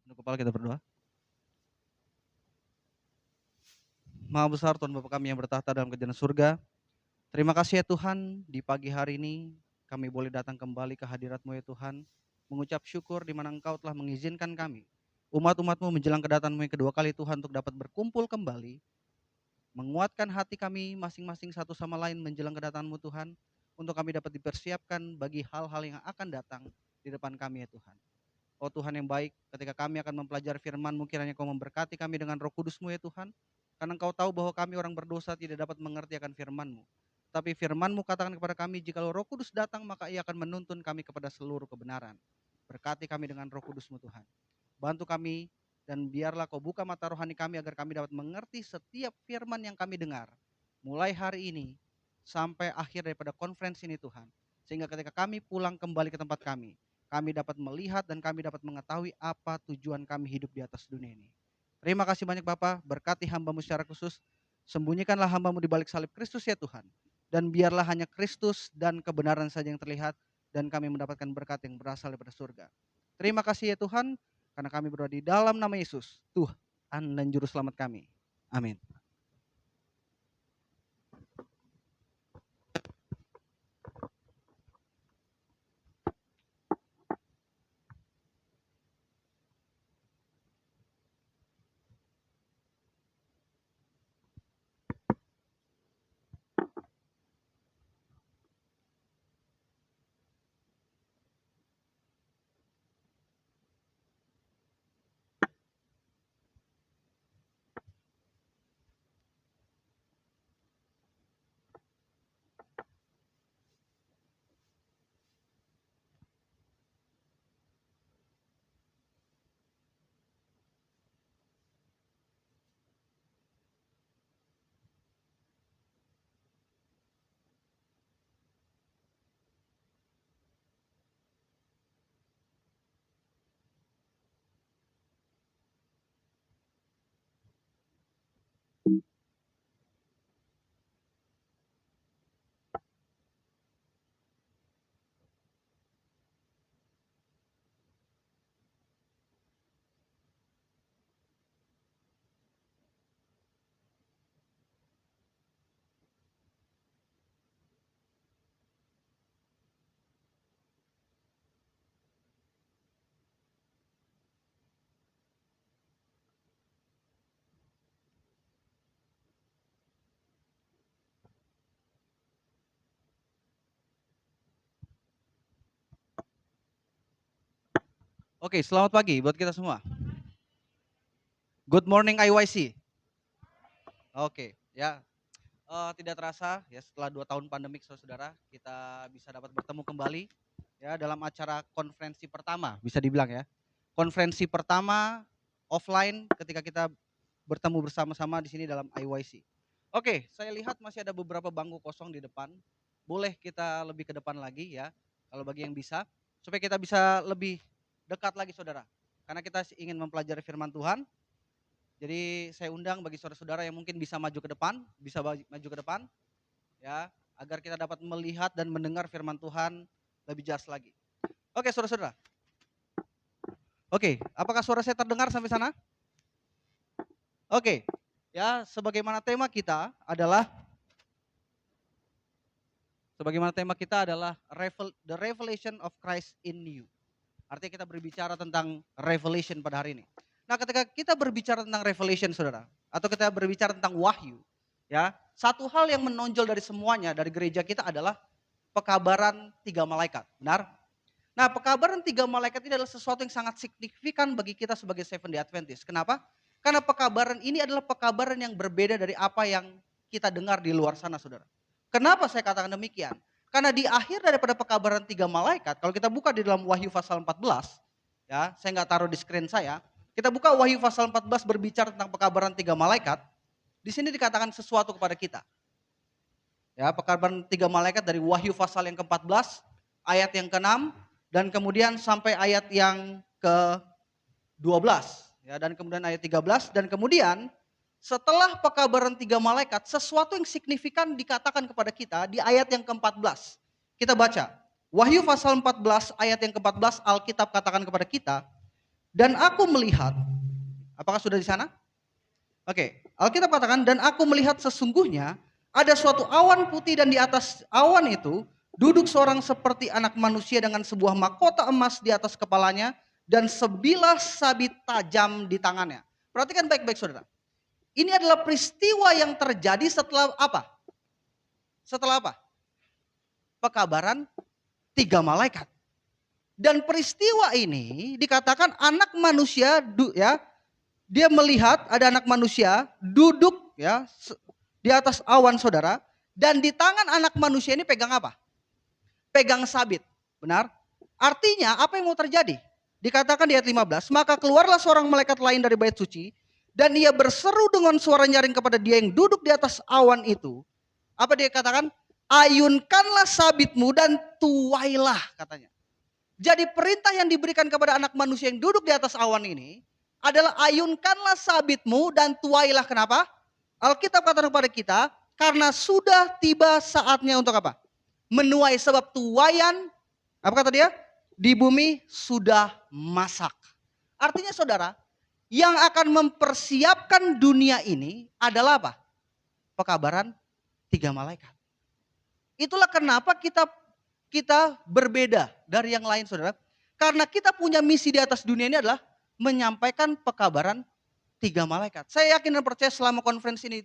Tunduk kepala kita berdoa. Maha besar Tuhan Bapa kami yang bertahta dalam kerajaan surga. Terima kasih ya Tuhan, di pagi hari ini kami boleh datang kembali ke hadirat-Mu ya Tuhan. Mengucap syukur di mana Engkau telah mengizinkan kami, umat-umat-Mu menjelang kedatangan-Mu yang kedua kali Tuhan, untuk dapat berkumpul kembali. Menguatkan hati kami masing-masing satu sama lain menjelang kedatangan-Mu Tuhan. Untuk kami dapat dipersiapkan bagi hal-hal yang akan datang di depan kami ya Tuhan. Oh Tuhan yang baik, ketika kami akan mempelajari firman-Mu, kiranya Kau memberkati kami dengan Roh Kudus-Mu ya Tuhan. Karena Engkau tahu bahwa kami orang berdosa tidak dapat mengerti akan firman-Mu. Tapi firman-Mu katakan kepada kami, jikalau Roh Kudus datang, maka Ia akan menuntun kami kepada seluruh kebenaran. Berkati kami dengan Roh Kudus-Mu Tuhan. Bantu kami dan biarlah Kau buka mata rohani kami agar kami dapat mengerti setiap firman yang kami dengar. Mulai hari ini sampai akhir daripada konferensi ini Tuhan. Sehingga ketika kami pulang kembali ke tempat kami dapat melihat dan kami dapat mengetahui apa tujuan kami hidup di atas dunia ini. Terima kasih banyak Bapa, berkati hamba-Mu secara khusus. Sembunyikanlah hamba-Mu di balik salib Kristus ya Tuhan. Dan biarlah hanya Kristus dan kebenaran saja yang terlihat dan kami mendapatkan berkat yang berasal daripada surga. Terima kasih ya Tuhan, karena kami berdoa di dalam nama Yesus, Tuhan dan Juru Selamat kami. Amin. Oke, selamat pagi buat kita semua. Good morning IYC. Oke, ya. Tidak terasa ya, setelah 2 tahun pandemik saudara, kita bisa dapat bertemu kembali ya dalam acara konferensi pertama, bisa dibilang ya. Konferensi pertama offline ketika kita bertemu bersama-sama di sini dalam IYC. Oke, saya lihat masih ada beberapa bangku kosong di depan. Boleh kita lebih ke depan lagi ya, kalau bagi yang bisa, supaya kita bisa lebih dekat lagi saudara. Karena kita ingin mempelajari firman Tuhan. Jadi saya undang bagi saudara-saudara yang mungkin bisa maju ke depan, maju ke depan ya, agar kita dapat melihat dan mendengar firman Tuhan lebih jelas lagi. Oke, saudara-saudara. Oke, apakah suara saya terdengar sampai sana? Oke. Ya, sebagaimana tema kita adalah the revelation of Christ in you. Artinya kita berbicara tentang revelation pada hari ini. Nah, ketika kita berbicara tentang revelation, saudara, atau kita berbicara tentang wahyu, ya, satu hal yang menonjol dari semuanya dari gereja kita adalah pekabaran 3 malaikat, benar? Nah, pekabaran 3 malaikat ini adalah sesuatu yang sangat signifikan bagi kita sebagai Seventh-day Adventist. Kenapa? Karena pekabaran ini adalah pekabaran yang berbeda dari apa yang kita dengar di luar sana, saudara. Kenapa saya katakan demikian? Karena di akhir daripada pekabaran 3 malaikat, kalau kita buka di dalam Wahyu pasal 14, ya, saya nggak taruh di screen saya. Kita buka Wahyu pasal 14 berbicara tentang pekabaran 3 malaikat. Di sini dikatakan sesuatu kepada kita. Ya, pekabaran 3 malaikat dari Wahyu pasal yang ke-14, ayat yang ke-6, dan kemudian sampai ayat yang ke-12. Ya, dan kemudian ayat 13, dan kemudian setelah pekabaran 3 malaikat, sesuatu yang signifikan dikatakan kepada kita di ayat yang ke-14. Kita baca, Wahyu pasal 14 ayat yang ke-14, Alkitab katakan kepada kita, Dan aku melihat, apakah sudah di sana? Oke, Alkitab katakan, dan aku melihat sesungguhnya ada suatu awan putih dan di atas awan itu duduk seorang seperti anak manusia dengan sebuah mahkota emas di atas kepalanya dan sebilah sabit tajam di tangannya. Perhatikan baik-baik saudara. Ini adalah peristiwa yang terjadi setelah apa? Setelah apa? Pekabaran 3 malaikat. Dan peristiwa ini dikatakan anak manusia ya, dia melihat ada anak manusia duduk ya di atas awan saudara, dan di tangan anak manusia ini pegang apa? Pegang sabit. Benar? Artinya apa yang mau terjadi? Dikatakan di ayat 15, maka keluarlah seorang malaikat lain dari bait suci dan ia berseru dengan suara nyaring kepada dia yang duduk di atas awan itu. Apa dia katakan? Ayunkanlah sabitmu dan tuailah, katanya. Jadi perintah yang diberikan kepada anak manusia yang duduk di atas awan ini adalah ayunkanlah sabitmu dan tuailah. Kenapa? Alkitab katakan kepada kita, karena sudah tiba saatnya untuk apa? Menuai, sebab tuaian, apa kata dia? Di bumi sudah masak. Artinya saudara, yang akan mempersiapkan dunia ini adalah apa? Pekabaran 3 malaikat. Itulah kenapa kita berbeda dari yang lain saudara. Karena kita punya misi di atas dunia ini adalah menyampaikan pekabaran 3 malaikat. Saya yakin dan percaya selama konferensi ini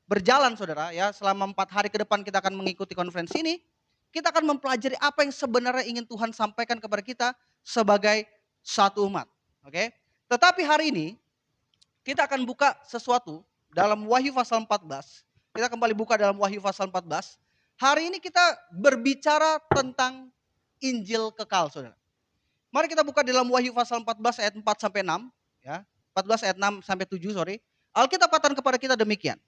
berjalan saudara ya, selama 4 hari ke depan kita akan mengikuti konferensi ini, kita akan mempelajari apa yang sebenarnya ingin Tuhan sampaikan kepada kita sebagai satu umat. Oke? Tetapi hari ini kita akan buka sesuatu dalam Wahyu pasal 14. Kita kembali buka dalam Wahyu pasal 14. Hari ini kita berbicara tentang Injil kekal, saudara. Mari kita buka dalam Wahyu pasal 14 ayat 4 sampai 6, ya. 14 ayat 6 sampai 7, sorry. Alkitab katakan kepada kita demikian.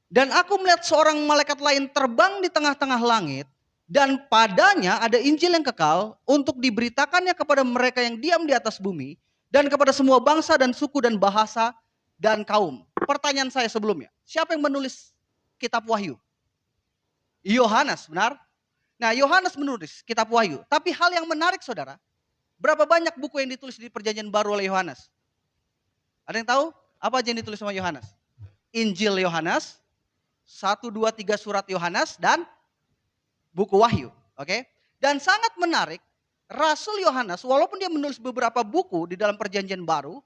Dan aku melihat seorang malaikat lain terbang di tengah-tengah langit, dan padanya ada Injil yang kekal untuk diberitakannya kepada mereka yang diam di atas bumi, dan kepada semua bangsa dan suku dan bahasa dan kaum. Pertanyaan saya sebelumnya, siapa yang menulis kitab Wahyu? Yohanes, benar? Nah, Yohanes menulis kitab Wahyu. Tapi hal yang menarik saudara, berapa banyak buku yang ditulis di perjanjian baru oleh Yohanes? Ada yang tahu? Apa aja yang ditulis sama Yohanes? Injil Yohanes, 1, 2, 3 surat Yohanes, dan buku Wahyu. Oke? Dan sangat menarik, Rasul Yohanes, walaupun dia menulis beberapa buku di dalam perjanjian baru,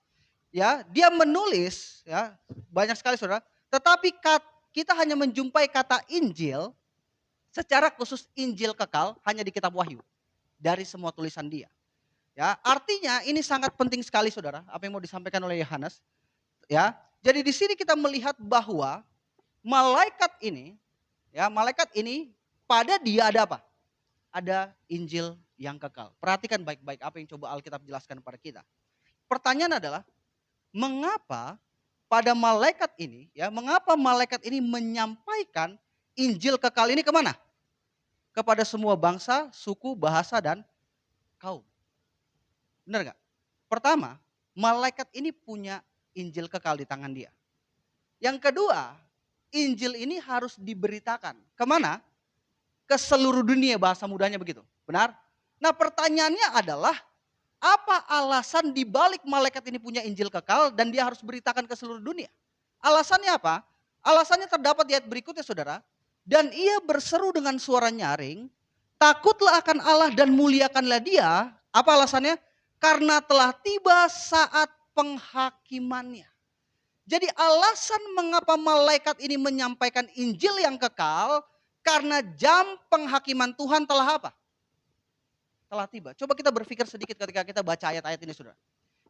ya, dia menulis ya banyak sekali saudara, tetapi kita hanya menjumpai kata Injil secara khusus Injil kekal hanya di kitab Wahyu dari semua tulisan dia. Ya, artinya ini sangat penting sekali saudara, apa yang mau disampaikan oleh Yohanes. Ya, jadi di sini kita melihat bahwa malaikat ini pada dia ada apa? Ada Injil yang kekal. Perhatikan baik-baik apa yang coba Alkitab jelaskan kepada kita. Pertanyaan adalah, mengapa pada malaikat ini, ya, mengapa malaikat ini menyampaikan Injil kekal ini kemana? Kepada semua bangsa, suku, bahasa, dan kaum. Benar gak? Pertama, malaikat ini punya Injil kekal di tangan dia. Yang kedua, Injil ini harus diberitakan. Kemana? Ke seluruh dunia, bahasa mudanya begitu. Benar? Nah, pertanyaannya adalah, apa alasan dibalik malaikat ini punya Injil kekal dan dia harus beritakan ke seluruh dunia? Alasannya apa? Alasannya terdapat di ayat berikutnya saudara. Dan ia berseru dengan suara nyaring, takutlah akan Allah dan muliakanlah dia. Apa alasannya? Karena telah tiba saat penghakimannya. Jadi alasan mengapa malaikat ini menyampaikan Injil yang kekal, karena jam penghakiman Tuhan telah apa? Telah tiba. Coba kita berpikir sedikit ketika kita baca ayat-ayat ini saudara.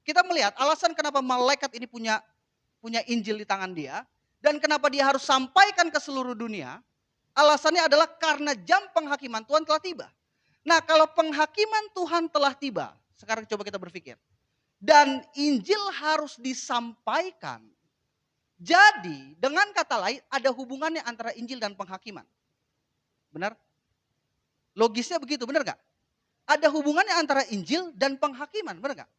Kita melihat alasan kenapa malaikat ini punya Injil di tangan dia, dan kenapa dia harus sampaikan ke seluruh dunia. Alasannya adalah karena jam penghakiman Tuhan telah tiba. Nah, kalau penghakiman Tuhan telah tiba, sekarang coba kita berpikir. Dan Injil harus disampaikan. Jadi, dengan kata lain ada hubungannya antara Injil dan penghakiman. Benar? Logisnya begitu, benar gak? Ada hubungannya antara Injil dan penghakiman, benar gak?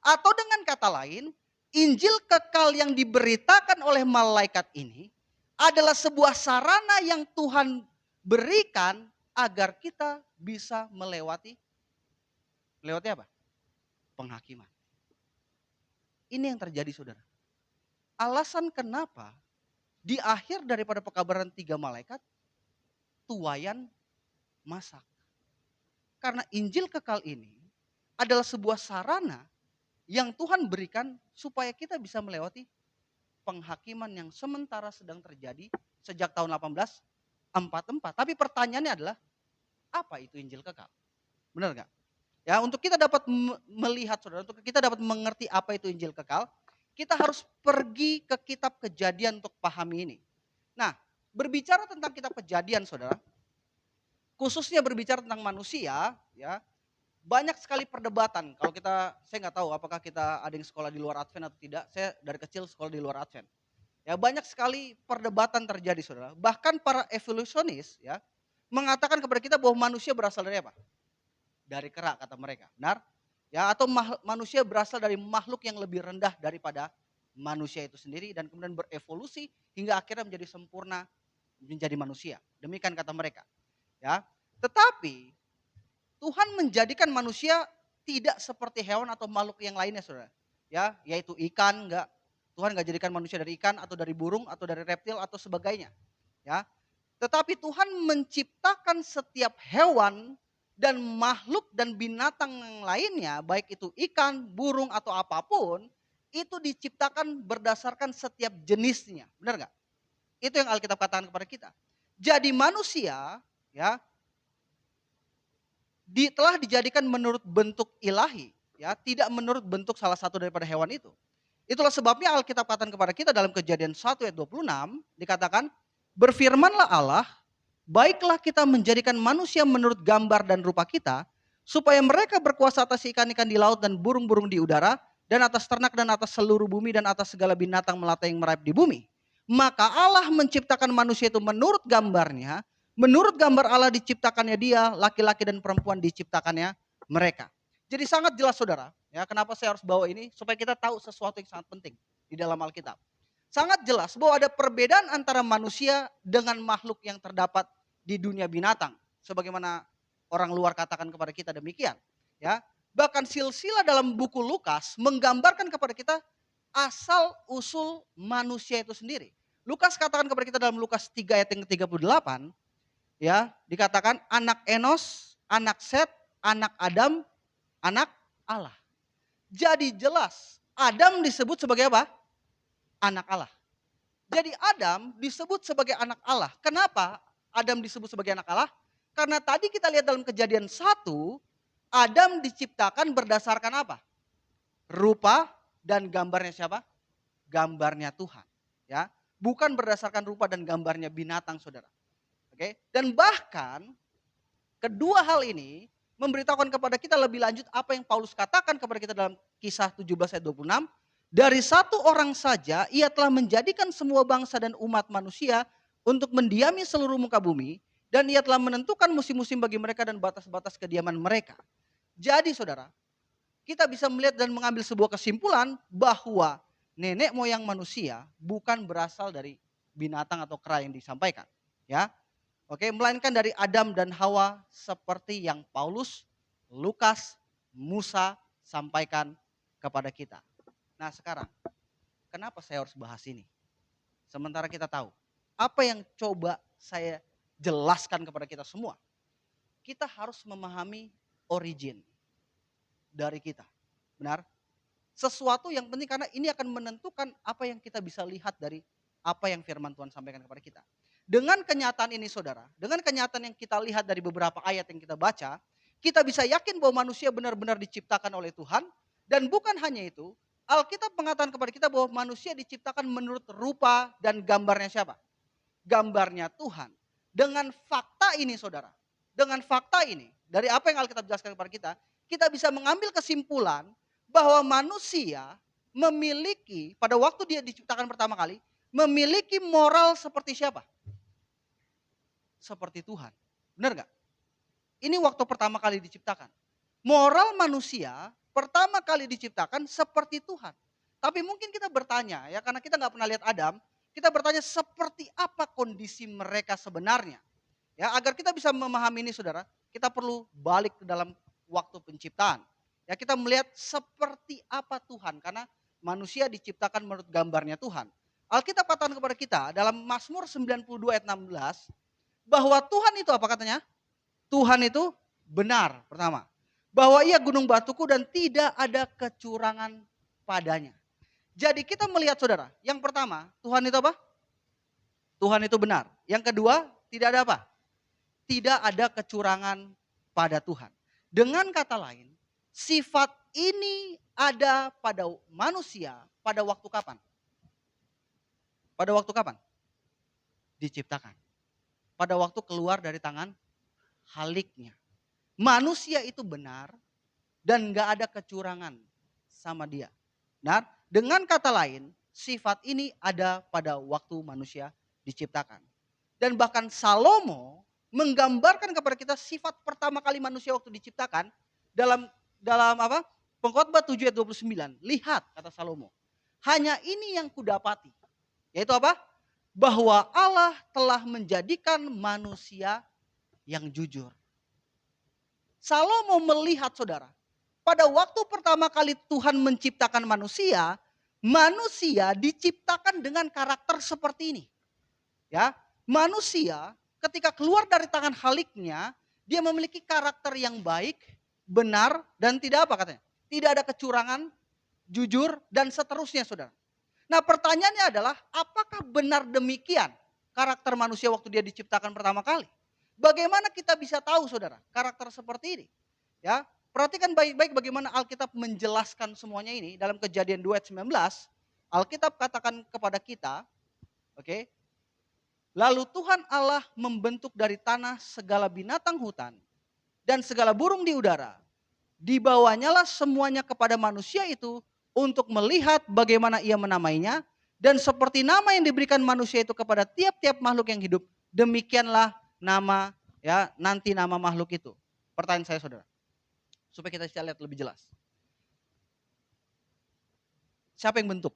Atau dengan kata lain, Injil kekal yang diberitakan oleh malaikat ini adalah sebuah sarana yang Tuhan berikan agar kita bisa melewati apa? Penghakiman. ini yang terjadi saudara. Alasan kenapa di akhir daripada pekabaran 3 malaikat, tuaian masak. Karena Injil kekal ini adalah sebuah sarana yang Tuhan berikan supaya kita bisa melewati penghakiman yang sementara sedang terjadi sejak tahun 1844. Tapi pertanyaannya adalah, apa itu Injil kekal? Benar nggak? Ya, untuk kita dapat melihat saudara, untuk kita dapat mengerti apa itu Injil kekal, kita harus pergi ke kitab Kejadian untuk pahami ini. Nah, berbicara tentang kitab Kejadian saudara, khususnya berbicara tentang manusia, ya, banyak sekali perdebatan. Kalau saya nggak tahu apakah kita ada yang sekolah di luar Advent atau tidak. Saya dari kecil sekolah di luar Advent. Ya, banyak sekali perdebatan terjadi saudara. Bahkan para evolusionis ya mengatakan kepada kita bahwa manusia berasal dari apa? Dari kera kata mereka. Benar? Ya, atau manusia berasal dari makhluk yang lebih rendah daripada manusia itu sendiri dan kemudian berevolusi hingga akhirnya menjadi sempurna menjadi manusia. Demikian kata mereka. Ya. Tetapi Tuhan menjadikan manusia tidak seperti hewan atau makhluk yang lainnya saudara. Ya, yaitu ikan enggak. Tuhan enggak jadikan manusia dari ikan atau dari burung atau dari reptil atau sebagainya. Ya. Tetapi Tuhan menciptakan setiap hewan dan makhluk dan binatang yang lainnya, baik itu ikan, burung atau apapun, itu diciptakan berdasarkan setiap jenisnya. Benar enggak? Itu yang Alkitab katakan kepada kita. Jadi manusia, ya, telah dijadikan menurut bentuk ilahi, ya, tidak menurut bentuk salah satu daripada hewan itu. Itulah sebabnya Alkitab katakan kepada kita dalam Kejadian 1 ayat 26 dikatakan, berfirmanlah Allah, baiklah kita menjadikan manusia menurut gambar dan rupa kita, supaya mereka berkuasa atas ikan-ikan di laut dan burung-burung di udara, dan atas ternak dan atas seluruh bumi dan atas segala binatang melata yang merayap di bumi. Maka Allah menciptakan manusia itu menurut gambarnya, menurut gambar Allah diciptakannya dia, laki-laki dan perempuan diciptakannya mereka. Jadi sangat jelas saudara, ya kenapa saya harus bawa ini, supaya kita tahu sesuatu yang sangat penting di dalam Alkitab. Sangat jelas bahwa ada perbedaan antara manusia dengan makhluk yang terdapat di dunia binatang. Sebagaimana orang luar katakan kepada kita demikian. Ya, bahkan silsilah dalam buku Lukas menggambarkan kepada kita asal usul manusia itu sendiri. Lukas katakan kepada kita dalam Lukas 3 ayat yang ke-38, ya, dikatakan anak Enos, anak Set, anak Adam, anak Allah. Jadi jelas Adam disebut sebagai apa? Anak Allah. Jadi Adam disebut sebagai anak Allah. Kenapa Adam disebut sebagai anak Allah? Karena tadi kita lihat dalam Kejadian 1, Adam diciptakan berdasarkan apa? Rupa dan gambarnya siapa? Gambarnya Tuhan, ya. Bukan berdasarkan rupa dan gambarnya binatang, Saudara. Oke? Dan bahkan kedua hal ini memberitahukan kepada kita lebih lanjut apa yang Paulus katakan kepada kita dalam Kisah 17 ayat 26. Dari satu orang saja ia telah menjadikan semua bangsa dan umat manusia untuk mendiami seluruh muka bumi, dan ia telah menentukan musim-musim bagi mereka dan batas-batas kediaman mereka. Jadi saudara, kita bisa melihat dan mengambil sebuah kesimpulan bahwa nenek moyang manusia bukan berasal dari binatang atau kera yang disampaikan, ya. Oke, melainkan dari Adam dan Hawa seperti yang Paulus, Lukas, Musa sampaikan kepada kita. Nah sekarang, kenapa saya harus bahas ini? Sementara kita tahu, apa yang coba saya jelaskan kepada kita semua. Kita harus memahami origin dari kita. Benar? Sesuatu yang penting karena ini akan menentukan apa yang kita bisa lihat dari apa yang firman Tuhan sampaikan kepada kita. Dengan kenyataan ini saudara, dengan kenyataan yang kita lihat dari beberapa ayat yang kita baca, kita bisa yakin bahwa manusia benar-benar diciptakan oleh Tuhan. Dan bukan hanya itu, Alkitab mengatakan kepada kita bahwa manusia diciptakan menurut rupa dan gambarnya siapa? Gambarnya Tuhan. Dengan fakta ini saudara, dengan fakta ini, dari apa yang Alkitab jelaskan kepada kita bisa mengambil kesimpulan bahwa manusia memiliki, pada waktu dia diciptakan pertama kali, memiliki moral seperti siapa? Seperti Tuhan. Benar gak? Ini waktu pertama kali diciptakan. Moral manusia pertama kali diciptakan seperti Tuhan. Tapi mungkin kita bertanya ya, karena kita gak pernah lihat Adam, kita bertanya seperti apa kondisi mereka sebenarnya. Ya, agar kita bisa memahami ini saudara, kita perlu balik ke dalam waktu penciptaan. Ya, kita melihat seperti apa Tuhan, karena manusia diciptakan menurut gambarnya Tuhan. Alkitab katakan kepada kita dalam Mazmur 92 ayat 16 bahwa Tuhan itu apa katanya? Tuhan itu benar pertama. Bahwa ia gunung batuku dan tidak ada kecurangan padanya. Jadi kita melihat saudara, yang pertama Tuhan itu apa? Tuhan itu benar. Yang kedua tidak ada apa? Tidak ada kecurangan pada Tuhan. Dengan kata lain, sifat ini ada pada manusia pada waktu kapan? Pada waktu kapan? Diciptakan. Pada waktu keluar dari tangan Haliknya. Manusia itu benar dan gak ada kecurangan sama dia. Benar? Dengan kata lain, sifat ini ada pada waktu manusia diciptakan. Dan bahkan Salomo menggambarkan kepada kita sifat pertama kali manusia waktu diciptakan dalam apa? Pengkhotbah 7 ayat 29. Lihat kata Salomo. Hanya ini yang kudapati. Yaitu apa? Bahwa Allah telah menjadikan manusia yang jujur. Salomo melihat saudara. Pada waktu pertama kali Tuhan menciptakan manusia, manusia diciptakan dengan karakter seperti ini. Ya, manusia ketika keluar dari tangan Haliknya, dia memiliki karakter yang baik, benar, dan tidak apa katanya? Tidak ada kecurangan, jujur, dan seterusnya saudara. Nah pertanyaannya adalah, apakah benar demikian karakter manusia waktu dia diciptakan pertama kali? Bagaimana kita bisa tahu saudara karakter seperti ini? Ya, perhatikan baik-baik bagaimana Alkitab menjelaskan semuanya ini dalam Kejadian 2 ayat 19. Alkitab katakan kepada kita, oke. Lalu Tuhan Allah membentuk dari tanah segala binatang hutan dan segala burung di udara. Dibawanyalah semuanya kepada manusia itu untuk melihat bagaimana ia menamainya. Dan seperti nama yang diberikan manusia itu kepada tiap-tiap makhluk yang hidup, demikianlah nama ya nanti nama makhluk itu. Pertanyaan saya saudara, supaya kita bisa lihat lebih jelas. Siapa yang bentuk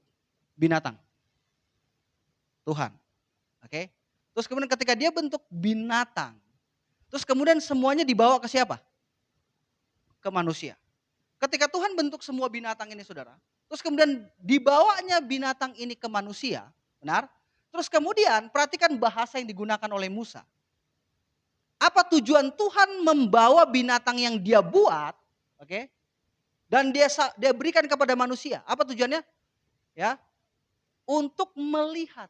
binatang? Tuhan. Oke. Terus kemudian ketika dia bentuk binatang, terus kemudian semuanya dibawa ke siapa? Ke manusia. Ketika Tuhan bentuk semua binatang ini saudara, terus kemudian dibawanya binatang ini ke manusia, benar? Terus kemudian perhatikan bahasa yang digunakan oleh Musa. Apa tujuan Tuhan membawa binatang yang dia buat, oke? Dan dia berikan kepada manusia. Apa tujuannya? Ya, untuk melihat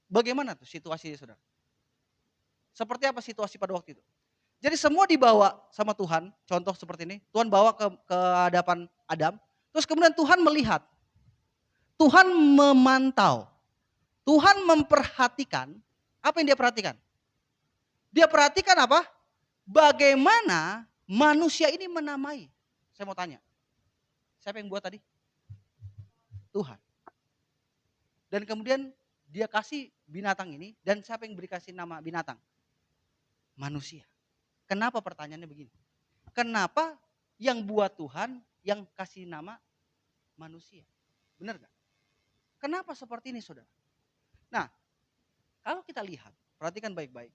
bagaimana tuh situasinya saudara. Seperti apa situasi pada waktu itu? Jadi semua dibawa sama Tuhan, contoh seperti ini. Tuhan bawa ke hadapan Adam, terus kemudian Tuhan melihat. Tuhan memantau. Tuhan memperhatikan. Apa yang dia perhatikan? Dia perhatikan apa? Bagaimana manusia ini menamai. Saya mau tanya. Siapa yang buat tadi? Tuhan. Dan kemudian dia kasih binatang ini. Dan siapa yang beri kasih nama binatang? Manusia. Kenapa pertanyaannya begini? Kenapa yang buat Tuhan yang kasih nama manusia? Benar gak? Kenapa seperti ini saudara? Nah, kalau kita lihat, perhatikan baik-baik.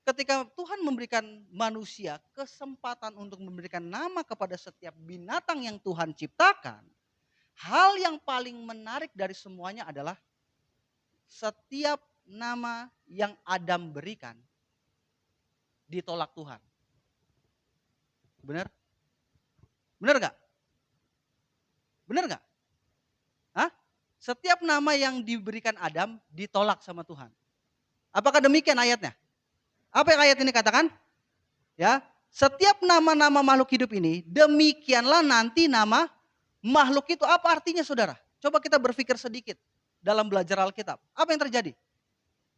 Ketika Tuhan memberikan manusia kesempatan untuk memberikan nama kepada setiap binatang yang Tuhan ciptakan, hal yang paling menarik dari semuanya adalah setiap nama yang Adam berikan ditolak Tuhan. Benar? Benar gak? Benar gak? Hah? Setiap nama yang diberikan Adam ditolak sama Tuhan. Apakah demikian ayatnya? Apa yang ayat ini katakan? Ya, setiap nama-nama makhluk hidup ini, demikianlah nanti nama makhluk itu. Apa artinya saudara? Coba kita berpikir sedikit dalam belajar Alkitab. Apa yang terjadi?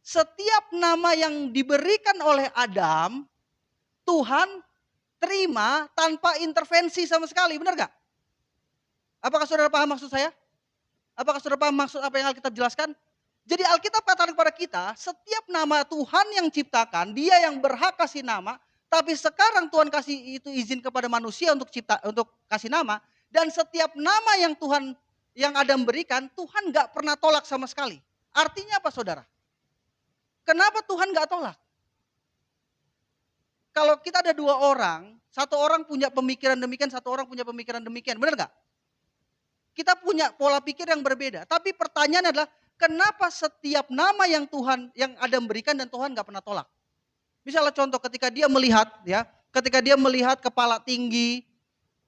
Setiap nama yang diberikan oleh Adam, Tuhan terima tanpa intervensi sama sekali. Benar gak? Apakah saudara paham maksud saya? Apakah saudara paham maksud apa yang Alkitab jelaskan? Jadi Alkitab katakan kepada kita, setiap nama Tuhan yang ciptakan, dia yang berhak kasih nama, tapi sekarang Tuhan kasih itu izin kepada manusia untuk kasih nama, dan setiap nama yang Tuhan yang Adam berikan, Tuhan gak pernah tolak sama sekali. Artinya apa saudara? Kenapa Tuhan gak tolak? Kalau kita ada dua orang, satu orang punya pemikiran demikian, satu orang punya pemikiran demikian, benar gak? Kita punya pola pikir yang berbeda. Tapi pertanyaan adalah, kenapa setiap nama yang yang Adam berikan dan Tuhan nggak pernah tolak? Misalnya contoh ketika dia melihat ya, ketika dia melihat kepala tinggi,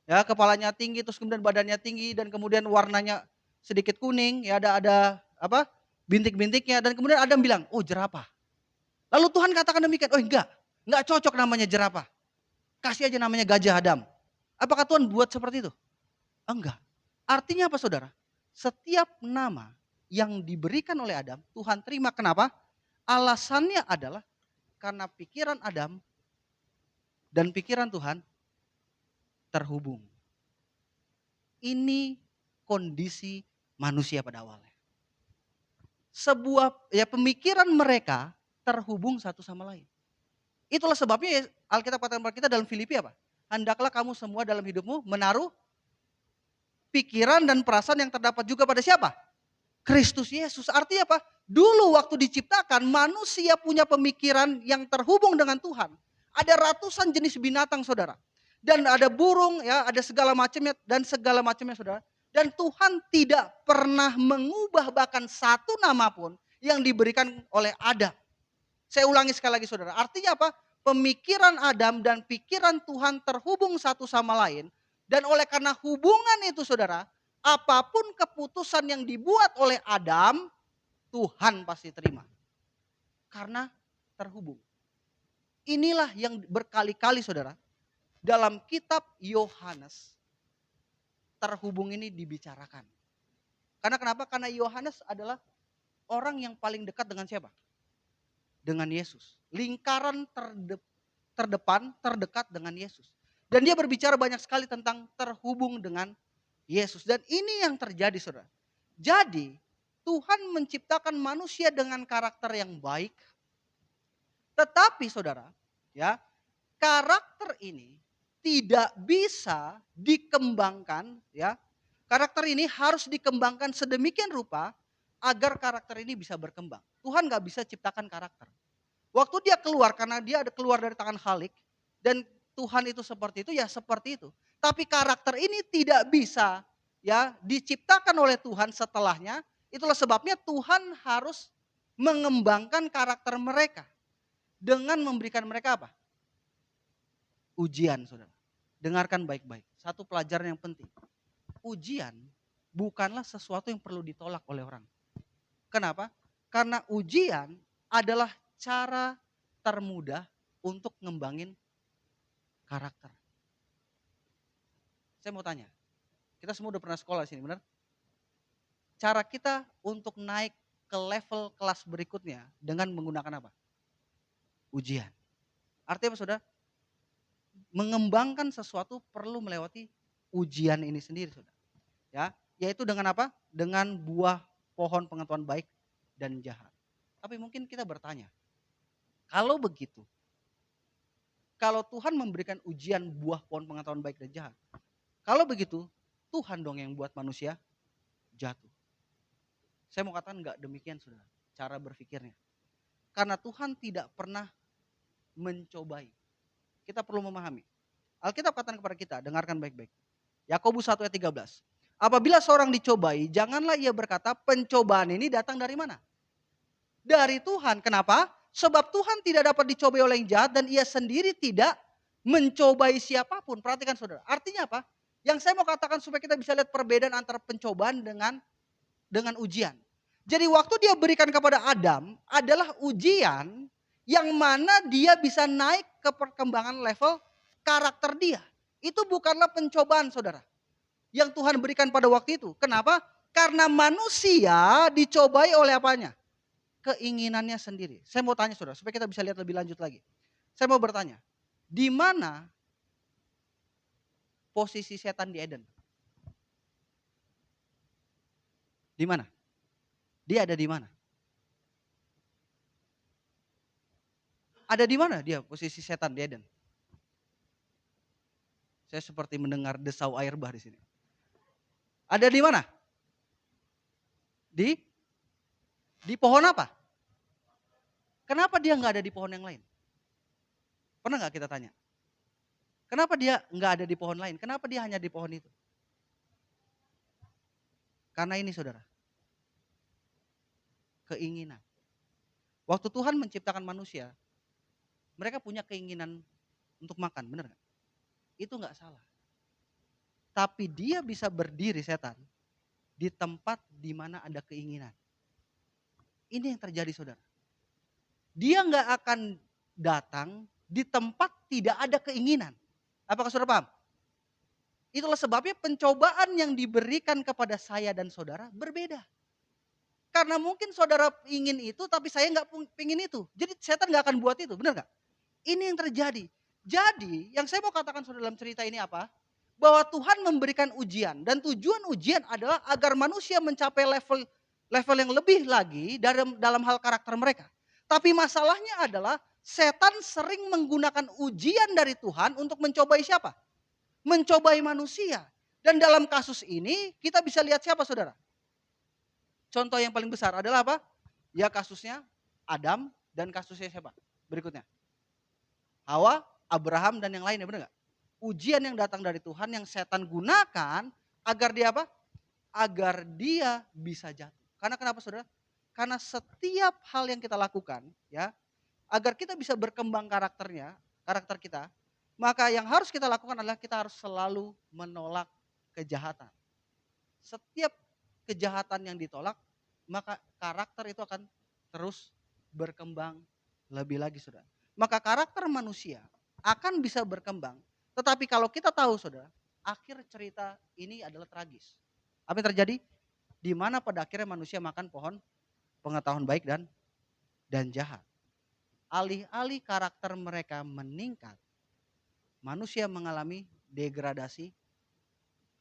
ya kepalanya tinggi terus kemudian badannya tinggi dan kemudian warnanya sedikit kuning, ya ada apa? Bintik-bintiknya dan kemudian Adam bilang, "Oh, jerapah." Lalu Tuhan katakan demikian, "Oh, enggak cocok namanya jerapah. Kasih aja namanya gajah Adam." Apakah Tuhan buat seperti itu? Enggak. Artinya apa saudara? Setiap nama yang diberikan oleh Adam, Tuhan terima. Kenapa? Alasannya adalah karena pikiran Adam dan pikiran Tuhan terhubung. Ini kondisi manusia pada awalnya. Sebuah ya pemikiran mereka terhubung satu sama lain. Itulah sebabnya Alkitab katakan kepada kita dalam Filipi apa? Hendaklah kamu semua dalam hidupmu menaruh pikiran dan perasaan yang terdapat juga pada siapa? Kristus Yesus. Artinya apa? Dulu waktu diciptakan manusia punya pemikiran yang terhubung dengan Tuhan. Ada ratusan jenis binatang saudara. Dan ada burung ya, ada segala macamnya dan segala macamnya saudara. Dan Tuhan tidak pernah mengubah bahkan satu nama pun yang diberikan oleh Adam. Saya ulangi sekali lagi saudara. Artinya apa? Pemikiran Adam dan pikiran Tuhan terhubung satu sama lain. Dan oleh karena hubungan itu saudara, apapun keputusan yang dibuat oleh Adam, Tuhan pasti terima. Karena terhubung. Inilah yang berkali-kali saudara, dalam kitab Yohanes, terhubung ini dibicarakan. Karena kenapa? Karena Yohanes adalah orang yang paling dekat dengan siapa? Dengan Yesus. Lingkaran terdepan, terdekat dengan Yesus. Dan dia berbicara banyak sekali tentang terhubung dengan Yesus. Dan ini yang terjadi saudara. Jadi Tuhan menciptakan manusia dengan karakter yang baik. Tetapi saudara, ya, karakter ini tidak bisa dikembangkan, ya. Karakter ini harus dikembangkan sedemikian rupa agar karakter ini bisa berkembang. Tuhan gak bisa ciptakan karakter. Waktu dia keluar, karena dia ada keluar dari tangan Khalik, dan Tuhan itu seperti itu, ya seperti itu. Tapi karakter ini tidak bisa ya diciptakan oleh Tuhan setelahnya. Itulah sebabnya Tuhan harus mengembangkan karakter mereka dengan memberikan mereka apa? Ujian, saudara. Dengarkan baik-baik. Satu pelajaran yang penting. Ujian bukanlah sesuatu yang perlu ditolak oleh orang. Kenapa? Karena ujian adalah cara termudah untuk ngembangin karakter. Saya mau tanya, kita semua udah pernah sekolah di sini, benar? Cara kita untuk naik ke level kelas berikutnya dengan menggunakan apa? Ujian. Artinya apa saudara? Mengembangkan sesuatu perlu melewati ujian ini sendiri saudara. Ya, yaitu dengan apa? Dengan buah pohon pengetahuan baik dan jahat. Tapi mungkin kita bertanya, kalau begitu, kalau Tuhan memberikan ujian buah pohon pengetahuan baik dan jahat, kalau begitu Tuhan dong yang buat manusia jatuh. Saya mau katakan enggak demikian saudara, cara berpikirnya. Karena Tuhan tidak pernah mencobai. Kita perlu memahami. Alkitab katakan kepada kita, dengarkan baik-baik. Yakobus 1 ayat 13. Apabila seorang dicobai, janganlah ia berkata pencobaan ini datang dari mana? Dari Tuhan. Kenapa? Sebab Tuhan tidak dapat dicobai oleh yang jahat dan ia sendiri tidak mencobai siapapun. Perhatikan saudara. Artinya apa? Yang saya mau katakan supaya kita bisa lihat perbedaan antara pencobaan dengan ujian. Jadi waktu dia berikan kepada Adam adalah ujian yang mana dia bisa naik ke perkembangan level karakter dia. Itu bukanlah pencobaan saudara. Yang Tuhan berikan pada waktu itu. Kenapa? Karena manusia dicobai oleh apanya? Keinginannya sendiri. Saya mau tanya saudara supaya kita bisa lihat lebih lanjut lagi. Saya mau bertanya. Di mana posisi setan di Eden? Di mana? Dia ada di mana? Ada di mana dia posisi setan di Eden? Saya seperti mendengar desau air bah di sini. Ada di mana? Di pohon apa? Kenapa dia nggak ada di pohon yang lain? Pernah nggak kita tanya? Kenapa dia nggak ada di pohon lain? Kenapa dia hanya di pohon itu? Karena ini saudara, keinginan. Waktu Tuhan menciptakan manusia, mereka punya keinginan untuk makan, benar gak? Itu gak salah. Tapi dia bisa berdiri setan di tempat di mana ada keinginan. Ini yang terjadi saudara. Dia gak akan datang di tempat tidak ada keinginan. Apakah saudara paham? Itulah sebabnya pencobaan yang diberikan kepada saya dan saudara berbeda. Karena mungkin saudara ingin itu tapi saya gak ingin itu. Jadi setan gak akan buat itu, benar gak? Ini yang terjadi. Jadi yang saya mau katakan saudara dalam cerita ini apa? Bahwa Tuhan memberikan ujian. Dan tujuan ujian adalah agar manusia mencapai level yang lebih lagi dalam hal karakter mereka. Tapi masalahnya adalah setan sering menggunakan ujian dari Tuhan untuk mencobai siapa? Mencobai manusia. Dan dalam kasus ini kita bisa lihat siapa saudara? Contoh yang paling besar adalah apa? Ya kasusnya Adam dan kasusnya siapa? Berikutnya. Hawa, Abraham dan yang lainnya, benar gak? Ujian yang datang dari Tuhan yang setan gunakan agar dia apa? Agar dia bisa jatuh. Karena kenapa saudara? Karena setiap hal yang kita lakukan ya, agar kita bisa berkembang karakter kita, maka yang harus kita lakukan adalah kita harus selalu menolak kejahatan. Setiap kejahatan yang ditolak, maka karakter itu akan terus berkembang lebih lagi saudara. Maka karakter manusia akan bisa berkembang. Tetapi kalau kita tahu saudara, akhir cerita ini adalah tragis. Apa yang terjadi? Di mana pada akhirnya manusia makan pohon pengetahuan baik dan jahat. Alih-alih karakter mereka meningkat, manusia mengalami degradasi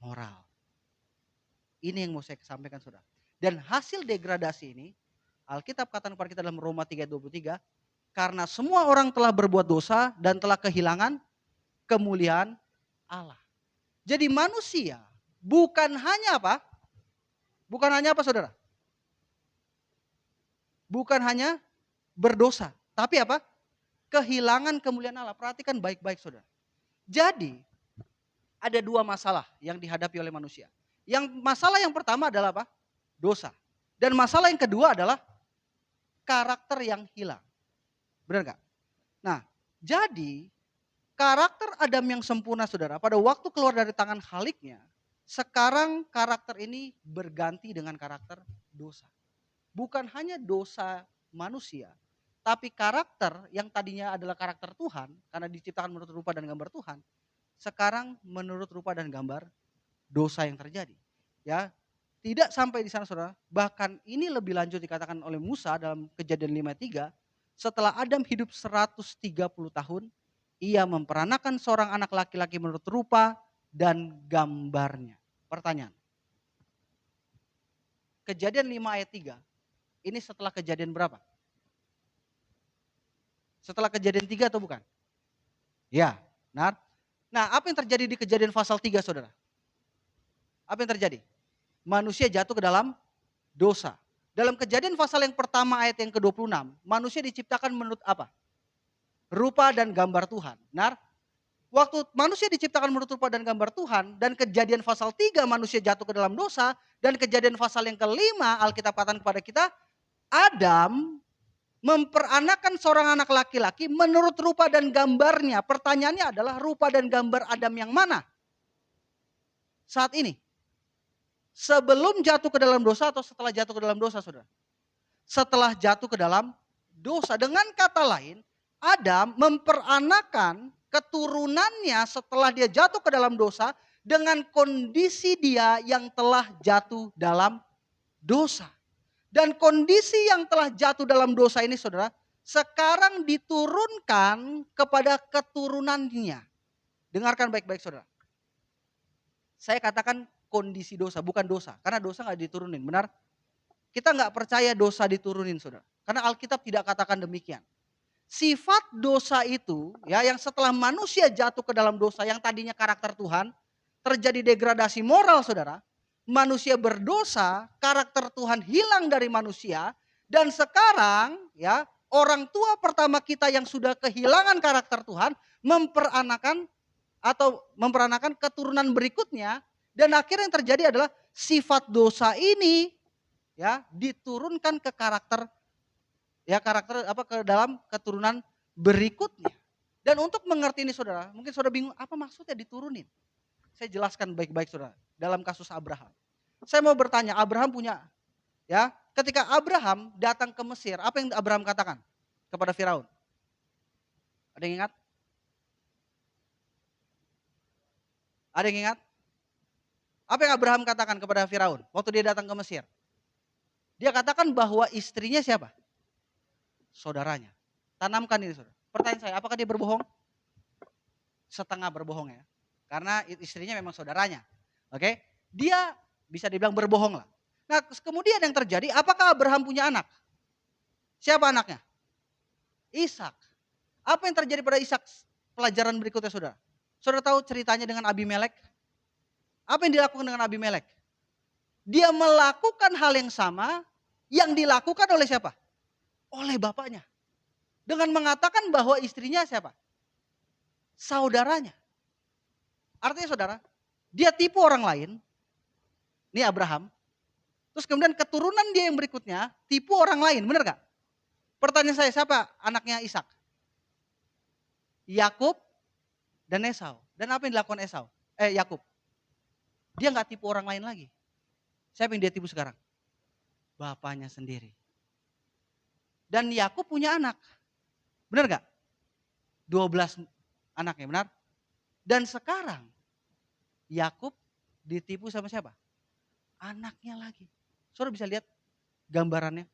moral. Ini yang mau saya sampaikan saudara. Dan hasil degradasi ini, Alkitab katakan kepada kita dalam Roma 3:23, karena semua orang telah berbuat dosa dan telah kehilangan kemuliaan Allah. Jadi manusia bukan hanya apa? Bukan hanya apa saudara? Bukan hanya berdosa, tapi apa? Kehilangan kemuliaan Allah. Perhatikan baik-baik saudara. Jadi ada dua masalah yang dihadapi oleh manusia. Masalah yang pertama adalah apa? Dosa. Dan masalah yang kedua adalah karakter yang hilang. Benar gak? Nah, jadi karakter Adam yang sempurna saudara, pada waktu keluar dari tangan Khaliknya, sekarang karakter ini berganti dengan karakter dosa. Bukan hanya dosa manusia, tapi karakter yang tadinya adalah karakter Tuhan, karena diciptakan menurut rupa dan gambar Tuhan, sekarang menurut rupa dan gambar dosa yang terjadi. Ya, tidak sampai di sana saudara, bahkan ini lebih lanjut dikatakan oleh Musa dalam Kejadian 5:3, setelah Adam hidup 130 tahun, ia memperanakan seorang anak laki-laki menurut rupa dan gambarnya. Pertanyaan. Kejadian 5 ayat 3, ini setelah kejadian berapa? Setelah kejadian 3 atau bukan? Ya, benar. Nah, apa yang terjadi di kejadian pasal 3 saudara? Apa yang terjadi? Manusia jatuh ke dalam dosa. Dalam kejadian pasal yang pertama ayat yang ke-26, manusia diciptakan menurut apa? Rupa dan gambar Tuhan. Benar? Waktu manusia diciptakan menurut rupa dan gambar Tuhan, dan kejadian pasal 3 manusia jatuh ke dalam dosa, dan kejadian pasal yang kelima Alkitab katakan kepada kita, Adam memperanakan seorang anak laki-laki menurut rupa dan gambarnya. Pertanyaannya adalah rupa dan gambar Adam yang mana? Saat ini. Sebelum jatuh ke dalam dosa atau setelah jatuh ke dalam dosa saudara? Setelah jatuh ke dalam dosa. Dengan kata lain, Adam memperanakan keturunannya setelah dia jatuh ke dalam dosa dengan kondisi dia yang telah jatuh dalam dosa. Dan kondisi yang telah jatuh dalam dosa ini saudara, sekarang diturunkan kepada keturunannya. Dengarkan baik-baik saudara. Saya katakan kondisi dosa, bukan dosa. Karena dosa gak diturunin, benar? Kita gak percaya dosa diturunin saudara. Karena Alkitab tidak katakan demikian. Sifat dosa itu ya, yang setelah manusia jatuh ke dalam dosa yang tadinya karakter Tuhan, terjadi degradasi moral saudara. Manusia berdosa, karakter Tuhan hilang dari manusia, dan sekarang ya orang tua pertama kita yang sudah kehilangan karakter Tuhan memperanakan keturunan berikutnya Dan akhirnya yang terjadi adalah sifat dosa ini ya diturunkan ke karakter ya karakter apa ke dalam keturunan berikutnya. Dan untuk mengerti ini saudara, mungkin saudara bingung apa maksudnya diturunin. Saya jelaskan baik-baik saudara dalam kasus Abraham. Saya mau bertanya, Abraham punya ya, ketika Abraham datang ke Mesir, apa yang Abraham katakan kepada Firaun? Ada yang ingat? Ada yang ingat? Apa yang Abraham katakan kepada Firaun waktu dia datang ke Mesir? Dia katakan bahwa istrinya siapa? Saudaranya. Tanamkan ini saudara. Pertanyaan saya, apakah dia berbohong? Setengah berbohong ya. Karena istrinya memang saudaranya. Oke? Dia bisa dibilang berbohong lah. Nah kemudian yang terjadi, apakah Abraham punya anak? Siapa anaknya? Ishak. Apa yang terjadi pada Ishak? Pelajaran berikutnya saudara. Saudara tahu ceritanya dengan Abimelek? Apa yang dilakukan dengan Abimelek? Dia melakukan hal yang sama yang dilakukan oleh siapa? Oleh bapaknya. Dengan mengatakan bahwa istrinya siapa? Saudaranya. Artinya saudara, dia tipu orang lain. Ini Abraham. Terus kemudian keturunan dia yang berikutnya tipu orang lain, benar gak? Pertanyaan saya, siapa anaknya Ishak? Yakub dan Esau. Dan apa yang dilakukan Yakub? Dia nggak tipu orang lain lagi. Siapa yang dia tipu sekarang? Bapaknya sendiri. Dan Yakub punya anak. Benar gak? 12 anaknya, benar? Dan sekarang Yakub ditipu sama siapa? Anaknya lagi. Saudara bisa lihat gambarannya.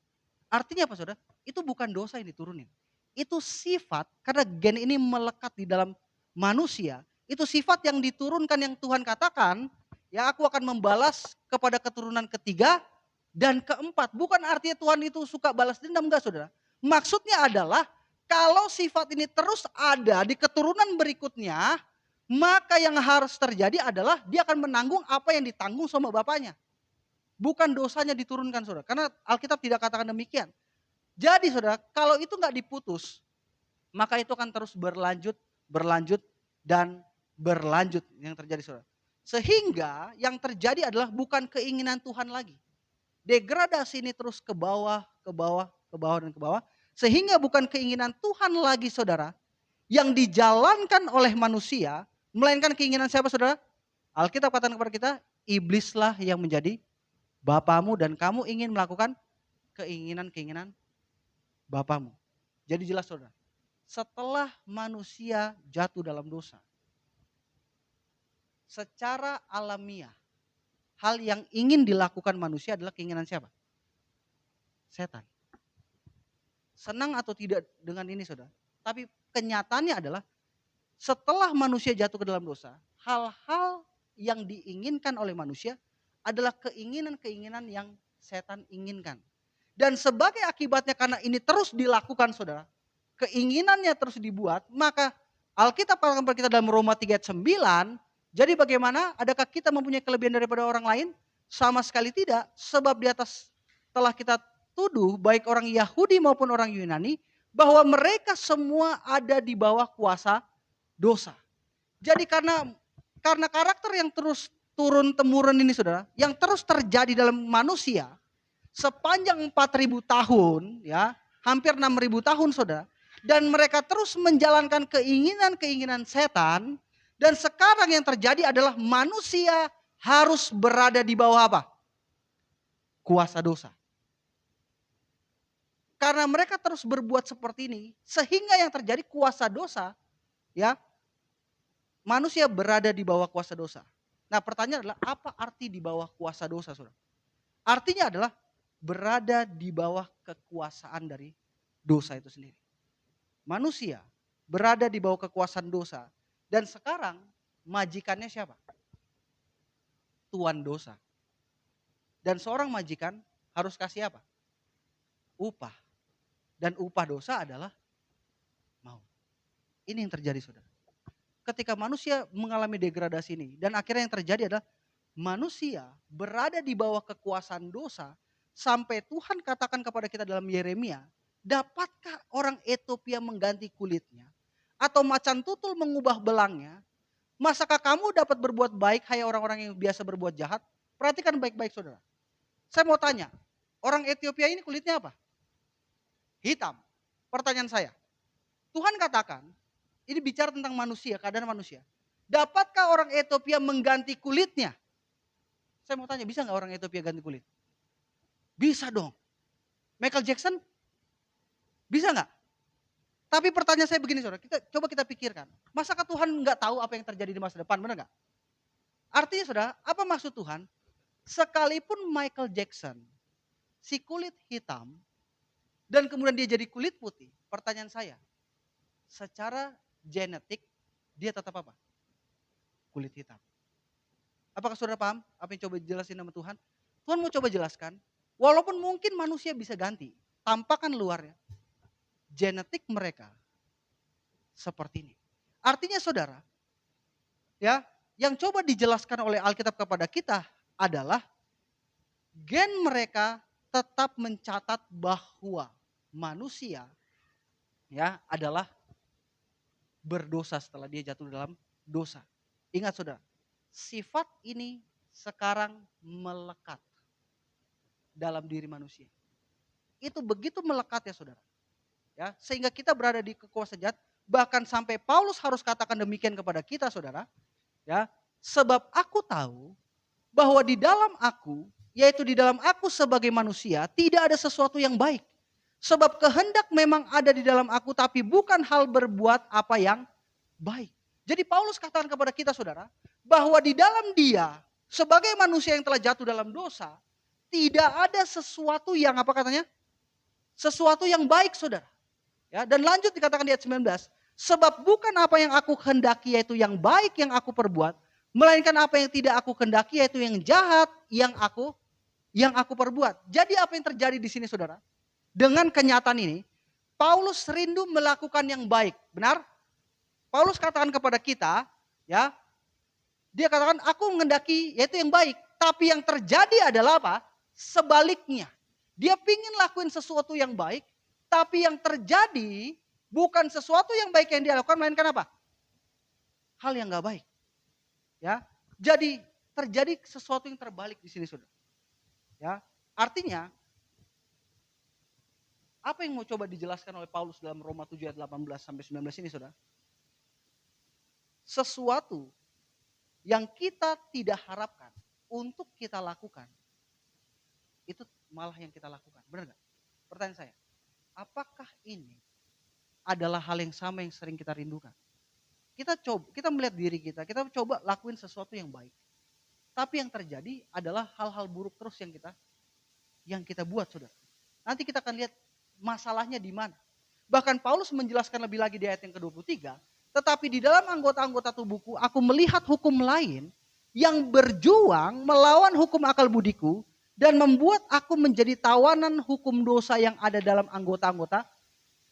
Artinya apa saudara? Itu bukan dosa yang diturunin. Itu sifat, karena gen ini melekat di dalam manusia. Itu sifat yang diturunkan yang Tuhan katakan, ya aku akan membalas kepada keturunan ketiga dan keempat. Bukan artinya Tuhan itu suka balas dendam, enggak saudara. Maksudnya adalah kalau sifat ini terus ada di keturunan berikutnya, maka yang harus terjadi adalah dia akan menanggung apa yang ditanggung sama bapaknya. Bukan dosanya diturunkan saudara. Karena Alkitab tidak katakan demikian. Jadi saudara, kalau itu nggak diputus, maka itu akan terus berlanjut, berlanjut, dan berlanjut yang terjadi saudara. Sehingga yang terjadi adalah bukan keinginan Tuhan lagi. Degradasi ini terus ke bawah, ke bawah, ke bawah, dan ke bawah. Sehingga bukan keinginan Tuhan lagi saudara, yang dijalankan oleh manusia, melainkan keinginan siapa saudara? Alkitab katakan kepada kita, iblislah yang menjadi bapamu dan kamu ingin melakukan keinginan-keinginan bapamu. Jadi jelas saudara, setelah manusia jatuh dalam dosa, secara alamiah, hal yang ingin dilakukan manusia adalah keinginan siapa? Setan. Senang atau tidak dengan ini saudara, tapi kenyataannya adalah setelah manusia jatuh ke dalam dosa, hal-hal yang diinginkan oleh manusia adalah keinginan-keinginan yang setan inginkan. Dan sebagai akibatnya karena ini terus dilakukan saudara, keinginannya terus dibuat, maka Alkitab katakan kepada kita dalam Roma 3 ayat 9, jadi bagaimana? Adakah kita mempunyai kelebihan daripada orang lain? Sama sekali tidak, sebab di atas telah kita tuduh baik orang Yahudi maupun orang Yunani, bahwa mereka semua ada di bawah kuasa dosa. Jadi karena karakter yang terus turun temurun ini saudara, yang terus terjadi dalam manusia sepanjang 4.000 tahun ya, hampir 6.000 tahun saudara, dan mereka terus menjalankan keinginan-keinginan setan, dan sekarang yang terjadi adalah manusia harus berada di bawah apa? Kuasa dosa. Karena mereka terus berbuat seperti ini, sehingga yang terjadi kuasa dosa ya, manusia berada di bawah kuasa dosa. Nah pertanyaan adalah apa arti di bawah kuasa dosa saudara? Artinya adalah berada di bawah kekuasaan dari dosa itu sendiri. Manusia berada di bawah kekuasaan dosa. Dan sekarang majikannya siapa? Tuan dosa. Dan seorang majikan harus kasih apa? Upah. Dan upah dosa adalah maut. Ini yang terjadi saudara. Ketika manusia mengalami degradasi ini, dan akhirnya yang terjadi adalah manusia berada di bawah kekuasaan dosa, sampai Tuhan katakan kepada kita dalam Yeremia, dapatkah orang Ethiopia mengganti kulitnya? Atau macan tutul mengubah belangnya? Masakah kamu dapat berbuat baik, hai orang-orang yang biasa berbuat jahat? Perhatikan baik-baik saudara. Saya mau tanya, orang Ethiopia ini kulitnya apa? Hitam. Pertanyaan saya, Tuhan katakan, ini bicara tentang manusia, keadaan manusia. Dapatkah orang Ethiopia mengganti kulitnya? Saya mau tanya, bisa nggak orang Ethiopia ganti kulit? Bisa dong. Michael Jackson, bisa nggak? Tapi pertanyaan saya begini saudara, coba kita pikirkan. Masakah Tuhan nggak tahu apa yang terjadi di masa depan, benar nggak? Artinya saudara, apa maksud Tuhan? Sekalipun Michael Jackson, si kulit hitam, dan kemudian dia jadi kulit putih, pertanyaan saya, secara genetik dia tetap apa? Kulit hitam. Apakah saudara paham apa yang coba dijelasin sama Tuhan? Tuhan mau coba jelaskan, walaupun mungkin manusia bisa ganti, tampakan luarnya, genetik mereka seperti ini. Artinya saudara, ya, yang coba dijelaskan oleh Alkitab kepada kita adalah gen mereka tetap mencatat bahwa manusia ya adalah berdosa setelah dia jatuh dalam dosa. Ingat saudara, sifat ini sekarang melekat dalam diri manusia. Itu begitu melekat ya saudara. Ya, sehingga kita berada di kekuasaan jahat, bahkan sampai Paulus harus katakan demikian kepada kita saudara. Ya, sebab aku tahu bahwa di dalam aku, yaitu di dalam aku sebagai manusia, tidak ada sesuatu yang baik. Sebab kehendak memang ada di dalam aku, tapi bukan hal berbuat apa yang baik. Jadi Paulus katakan kepada kita saudara, bahwa di dalam dia, sebagai manusia yang telah jatuh dalam dosa, tidak ada sesuatu yang apa katanya? Sesuatu yang baik saudara. Ya, dan lanjut dikatakan di ayat 19, sebab bukan apa yang aku kehendaki yaitu yang baik yang aku perbuat, melainkan apa yang tidak aku kehendaki yaitu yang jahat yang aku perbuat. Jadi apa yang terjadi di sini saudara? Dengan kenyataan ini, Paulus rindu melakukan yang baik, benar? Paulus katakan kepada kita, ya, dia katakan aku mengendaki yaitu yang baik, tapi yang terjadi adalah apa? Sebaliknya. Dia pingin lakuin sesuatu yang baik, tapi yang terjadi bukan sesuatu yang baik yang dia lakukan, melainkan apa? Hal yang gak baik. Ya, jadi terjadi sesuatu yang terbalik di sini saudara. Ya, artinya apa yang mau coba dijelaskan oleh Paulus dalam Roma 7 ayat 18 sampai 19 ini saudara? Sesuatu yang kita tidak harapkan untuk kita lakukan, itu malah yang kita lakukan. Benar gak? Pertanyaan saya, apakah ini adalah hal yang sama yang sering kita rindukan? Kita melihat diri kita coba lakuin sesuatu yang baik. Tapi yang terjadi adalah hal-hal buruk terus yang kita buat saudara. Nanti kita akan lihat masalahnya di mana. Bahkan Paulus menjelaskan lebih lagi di ayat yang ke-23, tetapi di dalam anggota-anggota tubuhku aku melihat hukum lain yang berjuang melawan hukum akal budiku dan membuat aku menjadi tawanan hukum dosa yang ada dalam anggota-anggota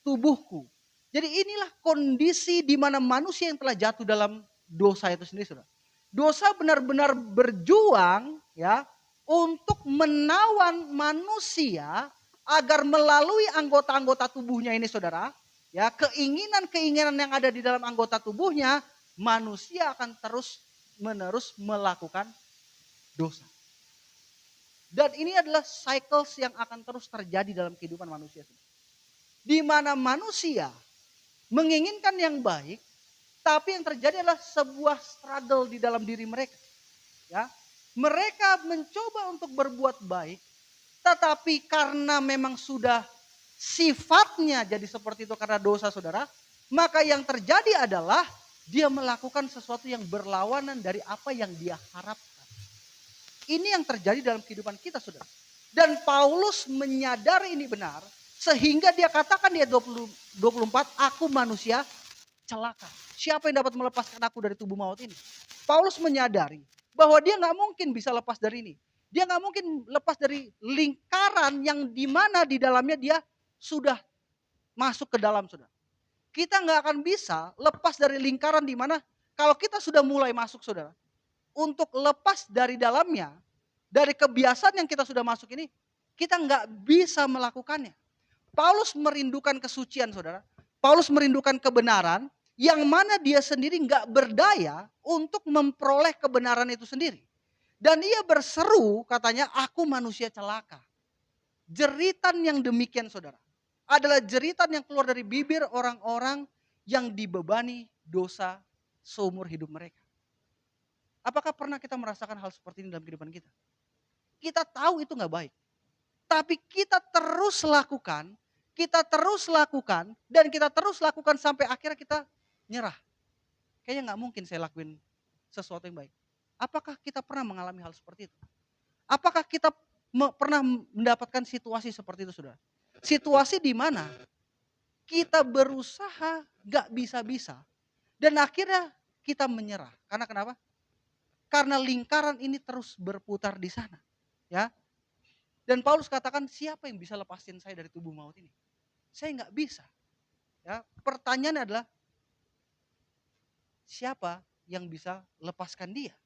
tubuhku. Jadi inilah kondisi di mana manusia yang telah jatuh dalam dosa itu sendiri saudara. Dosa benar-benar berjuang ya untuk menawan manusia agar melalui anggota-anggota tubuhnya ini saudara, ya, keinginan-keinginan yang ada di dalam anggota tubuhnya, manusia akan terus-menerus melakukan dosa. Dan ini adalah cycles yang akan terus terjadi dalam kehidupan manusia. Di mana manusia menginginkan yang baik, tapi yang terjadi adalah sebuah struggle di dalam diri mereka. Ya, mereka mencoba untuk berbuat baik, tetapi karena memang sudah sifatnya jadi seperti itu karena dosa saudara, maka yang terjadi adalah dia melakukan sesuatu yang berlawanan dari apa yang dia harapkan. Ini yang terjadi dalam kehidupan kita saudara. Dan Paulus menyadari ini benar, sehingga dia katakan di ayat 24, aku manusia celaka. Siapa yang dapat melepaskan aku dari tubuh maut ini? Paulus menyadari bahwa dia gak mungkin bisa lepas dari ini. Dia gak mungkin lepas dari lingkaran yang dimana di dalamnya dia sudah masuk ke dalam saudara. Kita gak akan bisa lepas dari lingkaran dimana kalau kita sudah mulai masuk saudara. Untuk lepas dari dalamnya, dari kebiasaan yang kita sudah masuk ini, kita gak bisa melakukannya. Paulus merindukan kesucian saudara. Paulus merindukan kebenaran. Yang mana dia sendiri nggak berdaya untuk memperoleh kebenaran itu sendiri. Dan ia berseru katanya, aku manusia celaka. Jeritan yang demikian saudara, adalah jeritan yang keluar dari bibir orang-orang yang dibebani dosa seumur hidup mereka. Apakah pernah kita merasakan hal seperti ini dalam kehidupan kita? Kita tahu itu nggak baik. Tapi kita terus lakukan, dan kita terus lakukan sampai akhirnya kita nyerah. Kayaknya nggak mungkin saya lakuin sesuatu yang baik. Apakah kita pernah mengalami hal seperti itu? Apakah kita pernah mendapatkan situasi seperti itu saudara? Situasi di mana kita berusaha nggak bisa-bisa dan akhirnya kita menyerah. Karena kenapa? Karena lingkaran ini terus berputar di sana. Ya. Dan Paulus katakan, siapa yang bisa lepasin saya dari tubuh maut ini? Saya nggak bisa. Ya, pertanyaannya adalah, siapa yang bisa lepaskan dia?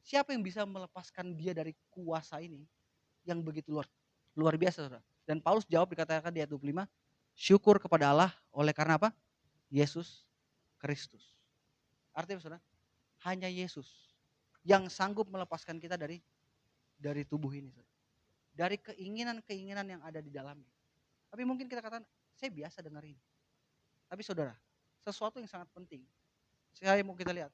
Siapa yang bisa melepaskan dia dari kuasa ini yang begitu luar biasa saudara? Dan Paulus jawab, dikatakan di ayat 25, syukur kepada Allah oleh karena apa? Yesus Kristus. Artinya saudara, hanya Yesus yang sanggup melepaskan kita dari tubuh ini saudara. Dari keinginan-keinginan yang ada di dalamnya. Tapi mungkin kita katakan, saya biasa dengar ini. Tapi saudara, sesuatu yang sangat penting, saya mau kita lihat.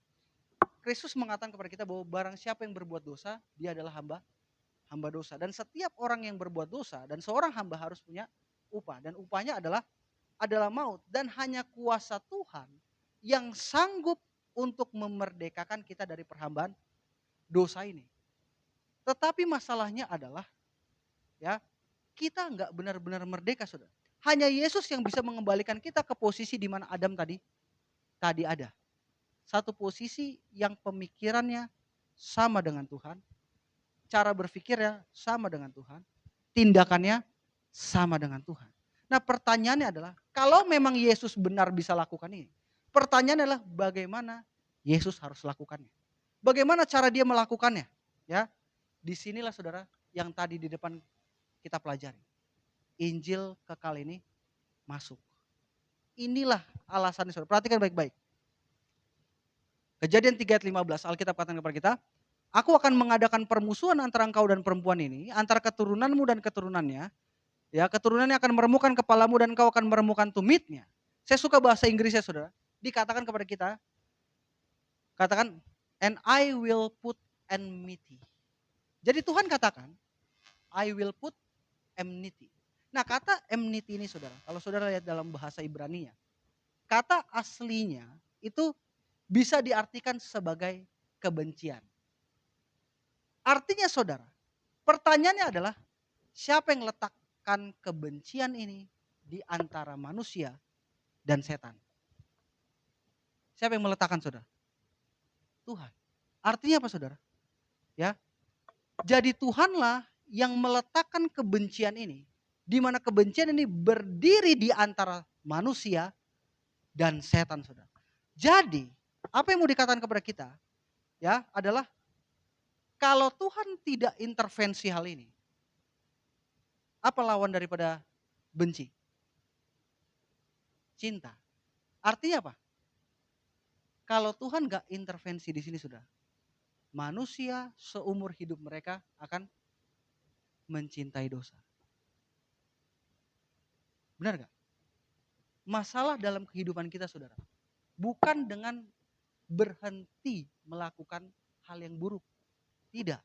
Kristus mengatakan kepada kita bahwa barang siapa yang berbuat dosa, dia adalah hamba dosa. Dan setiap orang yang berbuat dosa, dan seorang hamba harus punya upah. Dan upahnya adalah maut. Dan hanya kuasa Tuhan yang sanggup untuk memerdekakan kita dari perhambaan dosa ini. Tetapi masalahnya adalah, ya, kita nggak benar-benar merdeka saudara. Hanya Yesus yang bisa mengembalikan kita ke posisi di mana Adam tadi ada. Satu posisi yang pemikirannya sama dengan Tuhan, cara berpikirnya sama dengan Tuhan, tindakannya sama dengan Tuhan. Nah pertanyaannya adalah, kalau memang Yesus benar bisa lakukan ini, pertanyaannya adalah bagaimana Yesus harus lakukannya. Bagaimana cara dia melakukannya? Ya, disinilah saudara yang tadi di depan kita pelajari. Injil kekal ini masuk. Inilah alasannya saudara. Perhatikan baik-baik. Kejadian 3 ayat 15, Alkitab katakan kepada kita, aku akan mengadakan permusuhan antara engkau dan perempuan ini, antara keturunanmu dan keturunannya. Ya, keturunannya akan meremukkan kepalamu dan engkau akan meremukkan tumitnya. Saya suka bahasa Inggrisnya saudara. Dikatakan kepada kita, katakan, and I will put enmity. Jadi Tuhan katakan, I will put enmity. Nah kata enmity ini saudara, kalau saudara lihat dalam bahasa Ibrani-nya, kata aslinya itu bisa diartikan sebagai kebencian. Artinya saudara, pertanyaannya adalah, siapa yang letakkan kebencian ini di antara manusia dan setan? Siapa yang meletakkan saudara? Tuhan. Artinya apa saudara? Ya, jadi Tuhanlah yang meletakkan kebencian ini, di mana kebencian ini berdiri di antara manusia dan setan saudara. Jadi apa yang mau dikatakan kepada kita, ya, adalah kalau Tuhan tidak intervensi hal ini, apa lawan daripada benci? Cinta. Artinya apa? Kalau Tuhan gak intervensi di sini sudah, manusia seumur hidup mereka akan mencintai dosa. Benar gak? Masalah dalam kehidupan kita saudara, bukan dengan berhenti melakukan hal yang buruk. Tidak.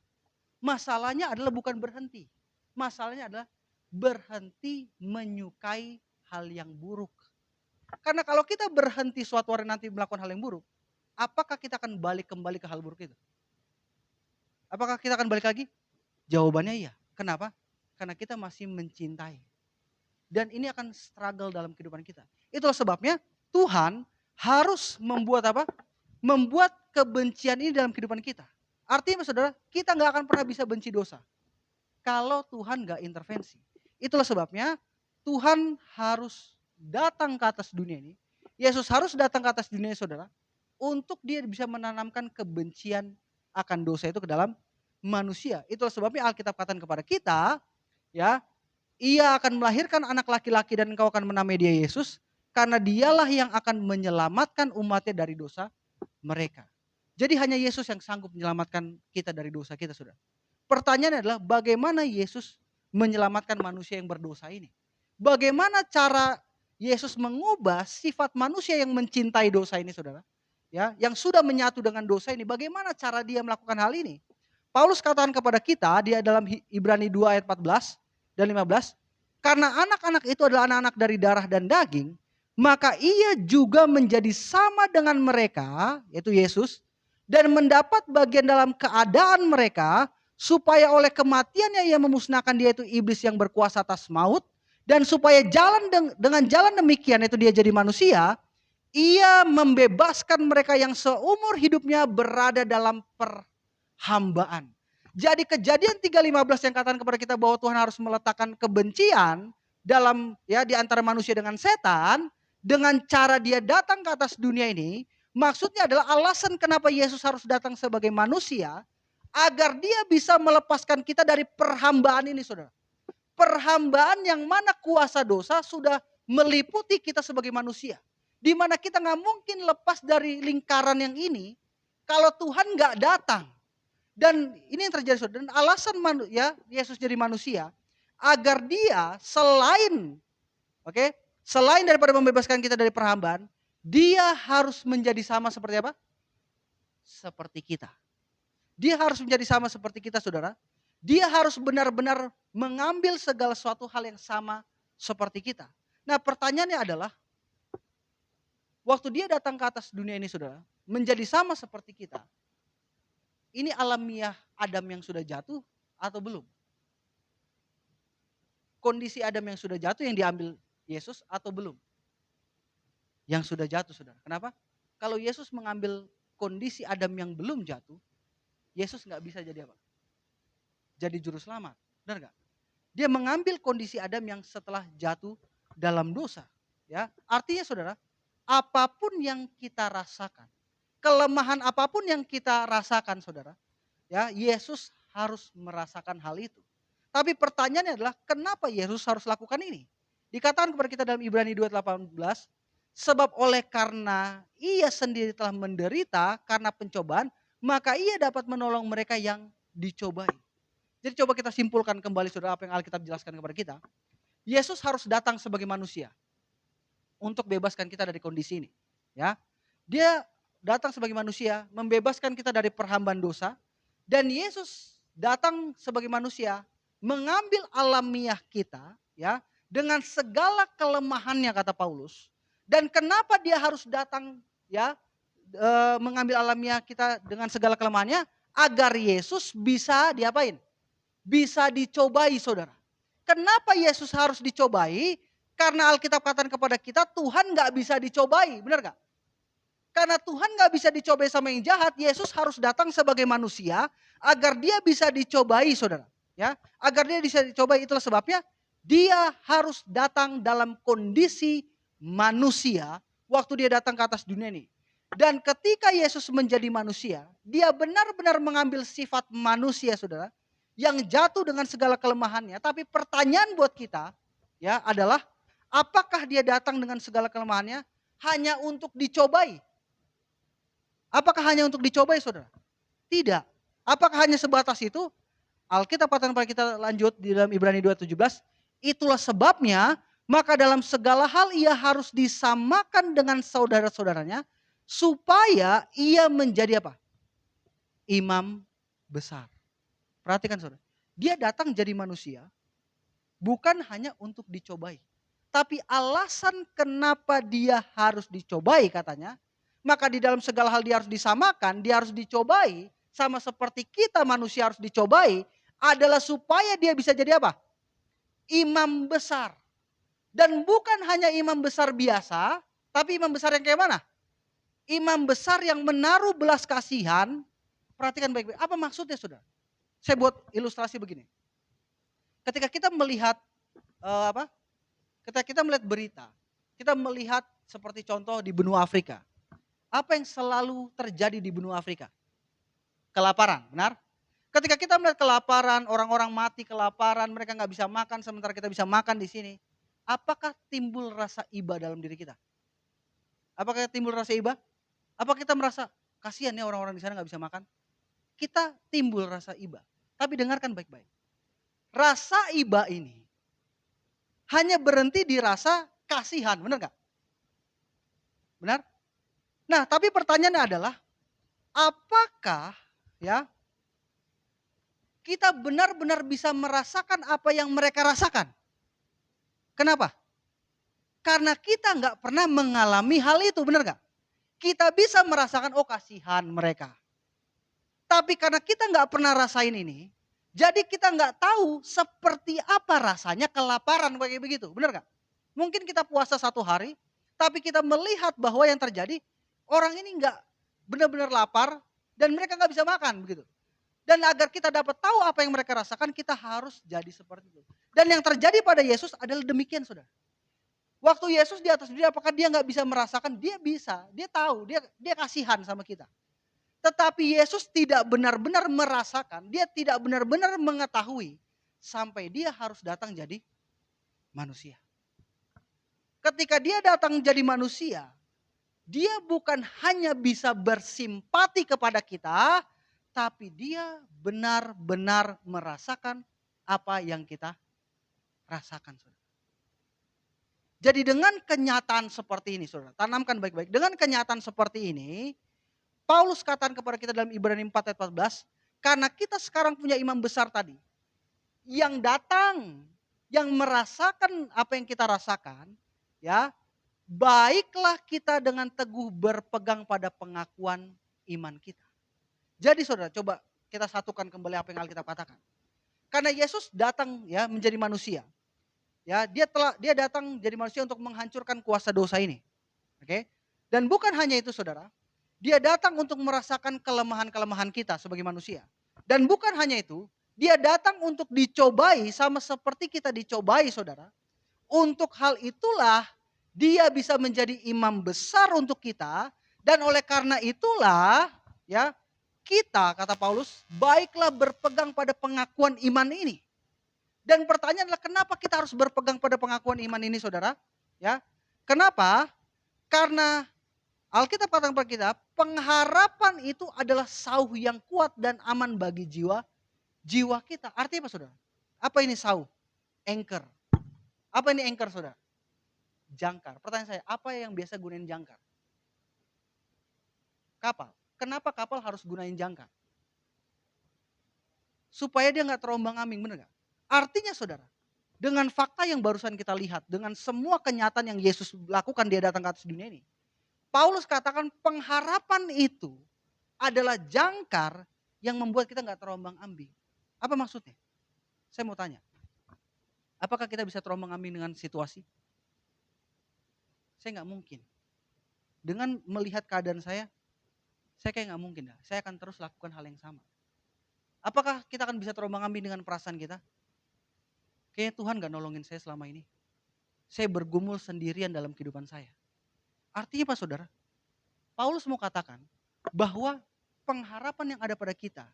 Masalahnya adalah bukan berhenti. Masalahnya adalah berhenti menyukai hal yang buruk. Karena kalau kita berhenti suatu hari nanti melakukan hal yang buruk, apakah kita akan balik kembali ke hal buruk itu? Apakah kita akan balik lagi? Jawabannya iya. Kenapa? Karena kita masih mencintai. Dan ini akan struggle dalam kehidupan kita. Itulah sebabnya Tuhan harus membuat apa? Membuat kebencian ini dalam kehidupan kita. Artinya saudara, kita gak akan pernah bisa benci dosa kalau Tuhan gak intervensi. Itulah sebabnya Tuhan harus datang ke atas dunia ini. Yesus harus datang ke atas dunia ini saudara, untuk dia bisa menanamkan kebencian akan dosa itu ke dalam manusia. Itulah sebabnya Alkitab katakan kepada kita, ya, ia akan melahirkan anak laki-laki dan engkau akan menamai dia Yesus, karena dialah yang akan menyelamatkan umatnya dari dosa mereka. Jadi hanya Yesus yang sanggup menyelamatkan kita dari dosa kita, saudara. Pertanyaannya adalah bagaimana Yesus menyelamatkan manusia yang berdosa ini? Bagaimana cara Yesus mengubah sifat manusia yang mencintai dosa ini, saudara? Ya, yang sudah menyatu dengan dosa ini, bagaimana cara dia melakukan hal ini? Paulus katakan kepada kita, dia dalam Ibrani 2 ayat 14 dan 15, karena anak-anak itu adalah anak-anak dari darah dan daging, maka ia juga menjadi sama dengan mereka, yaitu Yesus, dan mendapat bagian dalam keadaan mereka, supaya oleh kematiannya ia memusnahkan dia itu iblis yang berkuasa atas maut, dan supaya dengan jalan demikian itu dia jadi manusia, ia membebaskan mereka yang seumur hidupnya berada dalam perhambaan. Jadi Kejadian 3:15 yang katakan kepada kita bahwa Tuhan harus meletakkan kebencian dalam di antara manusia dengan setan, dengan cara dia datang ke atas dunia ini, maksudnya adalah alasan kenapa Yesus harus datang sebagai manusia, agar dia bisa melepaskan kita dari perhambaan ini, saudara. Perhambaan yang mana kuasa dosa sudah meliputi kita sebagai manusia. Di mana kita nggak mungkin lepas dari lingkaran yang ini kalau Tuhan nggak datang. Dan ini yang terjadi, saudara. Dan alasan Yesus jadi manusia agar dia selain daripada membebaskan kita dari perhambaan, dia harus menjadi sama seperti apa? Seperti kita. Dia harus menjadi sama seperti kita, saudara. Dia harus benar-benar mengambil segala suatu hal yang sama seperti kita. Nah, pertanyaannya adalah, waktu dia datang ke atas dunia ini, saudara, menjadi sama seperti kita, ini alamiah Adam yang sudah jatuh atau belum? Kondisi Adam yang sudah jatuh yang diambil Yesus atau belum? Yang sudah jatuh, saudara. Kenapa? Kalau Yesus mengambil kondisi Adam yang belum jatuh, Yesus nggak bisa jadi apa? Jadi juru selamat. Benar nggak? Dia mengambil kondisi Adam yang setelah jatuh dalam dosa. Ya, artinya, saudara, apapun yang kita rasakan, kelemahan apapun yang kita rasakan, saudara, ya, Yesus harus merasakan hal itu. Tapi pertanyaannya adalah, kenapa Yesus harus lakukan ini? Dikatakan kepada kita dalam Ibrani 2:18, sebab oleh karena ia sendiri telah menderita karena pencobaan, maka ia dapat menolong mereka yang dicobai. Jadi coba kita simpulkan kembali, saudara, apa yang Alkitab jelaskan kepada kita. Yesus harus datang sebagai manusia untuk bebaskan kita dari kondisi ini. Ya, dia datang sebagai manusia, membebaskan kita dari perhambaan dosa. Dan Yesus datang sebagai manusia, mengambil alamiah kita, ya, dengan segala kelemahannya, kata Paulus. Dan kenapa dia harus datang, mengambil alamiah kita dengan segala kelemahannya, agar Yesus bisa diapain? Bisa dicobai, saudara. Kenapa Yesus harus dicobai? Karena Alkitab katakan kepada kita, Tuhan gak bisa dicobai, benar gak? Karena Tuhan gak bisa dicobai sama yang jahat, Yesus harus datang sebagai manusia agar dia bisa dicobai, saudara. Ya, agar dia bisa dicobai, itulah sebabnya dia harus datang dalam kondisi manusia waktu dia datang ke atas dunia ini. Dan ketika Yesus menjadi manusia, dia benar-benar mengambil sifat manusia, saudara, yang jatuh dengan segala kelemahannya. Tapi pertanyaan buat kita adalah, apakah dia datang dengan segala kelemahannya hanya untuk dicobai? Apakah hanya untuk dicobai, saudara? Tidak. Apakah hanya sebatas itu? Alkitab katakan pada kita, lanjut di dalam Ibrani 2:17, itulah sebabnya maka dalam segala hal ia harus disamakan dengan saudara-saudaranya supaya ia menjadi apa? Imam besar. Perhatikan, saudara. Dia datang jadi manusia bukan hanya untuk dicobai. Tapi alasan kenapa dia harus dicobai, katanya, maka di dalam segala hal dia harus disamakan, dia harus dicobai, sama seperti kita manusia harus dicobai, adalah supaya dia bisa jadi apa? Imam besar. Dan bukan hanya imam besar biasa, tapi imam besar yang kayak mana? Imam besar yang menaruh belas kasihan. Perhatikan baik-baik, apa maksudnya, saudara? Saya buat ilustrasi begini. Ketika kita melihat ketika kita melihat berita, kita melihat seperti contoh di benua Afrika. Apa yang selalu terjadi di benua Afrika? Kelaparan, benar? Ketika kita melihat kelaparan, orang-orang mati kelaparan, mereka nggak bisa makan, sementara kita bisa makan di sini. apakah timbul rasa iba dalam diri kita? Apakah timbul rasa iba? Apa kita merasa kasihan ya orang-orang di sana nggak bisa makan? Kita timbul rasa iba. Tapi dengarkan baik-baik. Rasa iba ini hanya berhenti di rasa kasihan, benar nggak? Benar? Nah, tapi pertanyaannya adalah, apakah ya kita benar-benar bisa merasakan apa yang mereka rasakan? Kenapa? Karena kita nggak pernah mengalami hal itu, benar nggak? Kita bisa merasakan, oh kasihan mereka. Tapi karena kita nggak pernah rasain ini, jadi kita nggak tahu seperti apa rasanya kelaparan kayak begitu, benar nggak? Mungkin kita puasa 1 hari, tapi kita melihat bahwa yang terjadi, orang ini nggak benar-benar lapar dan mereka nggak bisa makan begitu. Dan agar kita dapat tahu apa yang mereka rasakan, kita harus jadi seperti itu. Dan yang terjadi pada Yesus adalah demikian, saudara. Waktu Yesus di atas dunia, apakah dia nggak bisa merasakan? Dia bisa, dia tahu, dia kasihan sama kita. Tetapi Yesus tidak benar-benar merasakan, dia tidak benar-benar mengetahui sampai dia harus datang jadi manusia. Ketika dia datang jadi manusia, dia bukan hanya bisa bersimpati kepada kita, tapi dia benar-benar merasakan apa yang kita rasakan, saudara. Jadi dengan kenyataan seperti ini, saudara, tanamkan baik-baik. Dengan kenyataan seperti ini, Paulus katakan kepada kita dalam Ibrani 4 ayat 14, karena kita sekarang punya imam besar tadi, yang datang, yang merasakan apa yang kita rasakan, ya, baiklah kita dengan teguh berpegang pada pengakuan iman kita. Jadi saudara, coba kita satukan kembali apa yang Alkitab katakan. Karena Yesus datang ya menjadi manusia. Ya, dia datang jadi manusia untuk menghancurkan kuasa dosa ini. Oke? Dan bukan hanya itu, saudara. Dia datang untuk merasakan kelemahan-kelemahan kita sebagai manusia. Dan bukan hanya itu, dia datang untuk dicobai sama seperti kita dicobai, saudara. Untuk hal itulah dia bisa menjadi imam besar untuk kita. Dan oleh karena itulah ya kita, kata Paulus, baiklah berpegang pada pengakuan iman ini. Dan pertanyaan adalah, kenapa kita harus berpegang pada pengakuan iman ini, saudara? Ya, kenapa? Karena Alkitab katakan kepada kita, pengharapan itu adalah sauh yang kuat dan aman bagi jiwa kita. Artinya apa, saudara? Apa ini sauh? Anchor. Apa ini anchor, saudara? Jangkar. Pertanyaan saya, apa yang biasa gunain jangkar? Kapal. Kenapa kapal harus gunain jangkar? Supaya dia nggak terombang-ambing, benar nggak? Artinya, saudara, dengan fakta yang barusan kita lihat, dengan semua kenyataan yang Yesus lakukan, dia datang ke atas dunia ini, Paulus katakan pengharapan itu adalah jangkar yang membuat kita nggak terombang-ambing. Apa maksudnya? Saya mau tanya, apakah kita bisa terombang-ambing dengan situasi? Saya nggak mungkin. Dengan melihat keadaan saya kayak nggak mungkin. Saya akan terus lakukan hal yang sama. Apakah kita akan bisa terombang-ambing dengan perasaan kita? Kayaknya Tuhan nggak nolongin saya selama ini. Saya bergumul sendirian dalam kehidupan saya. Artinya apa, saudara? Paulus mau katakan bahwa pengharapan yang ada pada kita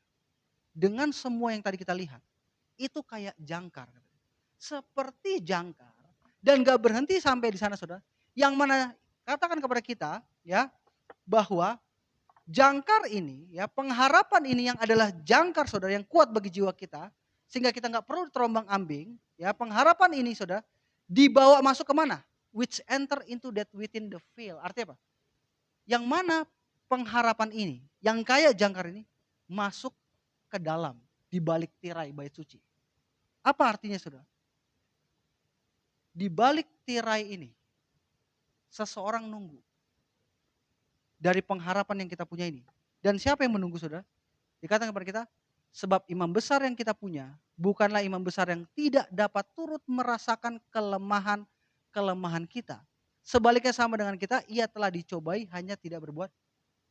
dengan semua yang tadi kita lihat itu kayak jangkar. Seperti jangkar. Dan gak berhenti sampai di sana, saudara. Yang mana katakan kepada kita ya bahwa jangkar ini ya, pengharapan ini yang adalah jangkar, saudara, yang kuat bagi jiwa kita sehingga kita nggak perlu terombang-ambing ya. Pengharapan ini, saudara, dibawa masuk ke mana? Which enter into that within the veil. Artinya apa? Yang mana pengharapan ini, yang kayak jangkar ini masuk ke dalam, di balik tirai bait suci. Apa artinya, saudara? Di balik tirai ini, seseorang nunggu dari pengharapan yang kita punya ini. Dan siapa yang menunggu, saudara? Dikatakan kepada kita, sebab imam besar yang kita punya bukanlah imam besar yang tidak dapat turut merasakan kelemahan kita. Sebaliknya sama dengan kita, ia telah dicobai hanya tidak berbuat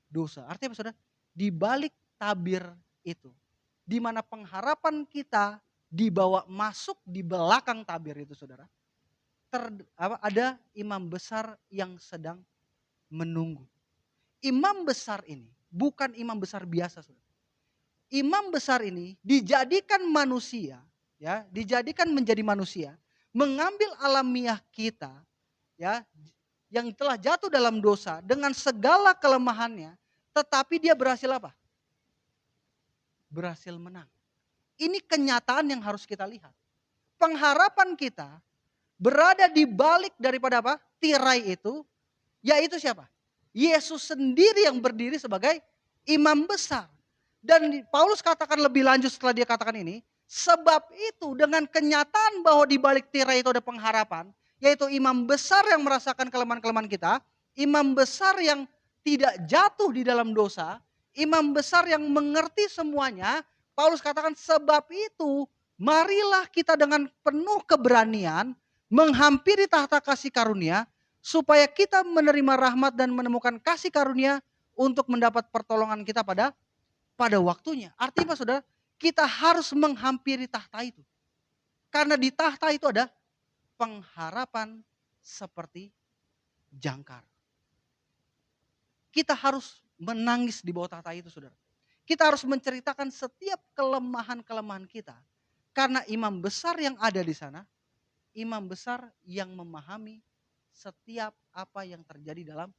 dosa. Artinya apa, saudara? Di balik tabir itu, di mana pengharapan kita dibawa masuk di belakang tabir itu, saudara, ada imam besar yang sedang menunggu. Imam besar ini bukan imam besar biasa, saudara. Imam besar ini dijadikan manusia, ya, dijadikan menjadi manusia mengambil alamiah kita, ya, yang telah jatuh dalam dosa dengan segala kelemahannya, tetapi dia berhasil apa? Berhasil menang. Ini kenyataan yang harus kita lihat. Pengharapan kita berada di balik daripada apa? Tirai itu, yaitu siapa? Yesus sendiri yang berdiri sebagai imam besar. Dan Paulus katakan lebih lanjut setelah dia katakan ini, sebab itu dengan kenyataan bahwa di balik tirai itu ada pengharapan, yaitu imam besar yang merasakan kelemahan-kelemahan kita, imam besar yang tidak jatuh di dalam dosa, imam besar yang mengerti semuanya. Paulus katakan sebab itu marilah kita dengan penuh keberanian menghampiri tahta kasih karunia, supaya kita menerima rahmat dan menemukan kasih karunia untuk mendapat pertolongan kita pada waktunya. Artinya saudara, kita harus menghampiri tahta itu. Karena di tahta itu ada pengharapan seperti jangkar. Kita harus menangis di bawah tahta itu, saudara. Kita harus menceritakan setiap kelemahan-kelemahan kita. Karena imam besar yang ada di sana, imam besar yang memahami setiap apa yang terjadi dalam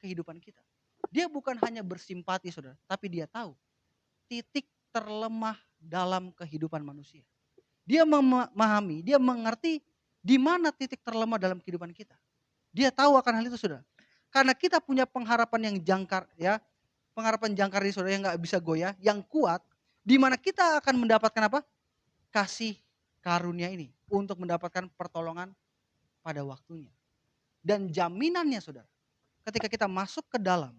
kehidupan kita. Dia bukan hanya bersimpati, saudara, tapi dia tahu titik terlemah dalam kehidupan manusia. Dia memahami, dia mengerti di mana titik terlemah dalam kehidupan kita. Dia tahu akan hal itu, saudara. Karena kita punya pengharapan yang jangkar, ya, pengharapan jangkar ini, saudara, yang nggak bisa goyah, yang kuat, di mana kita akan mendapatkan apa? Kasih karunia ini untuk mendapatkan pertolongan pada waktunya. Dan jaminannya, saudara, ketika kita masuk ke dalam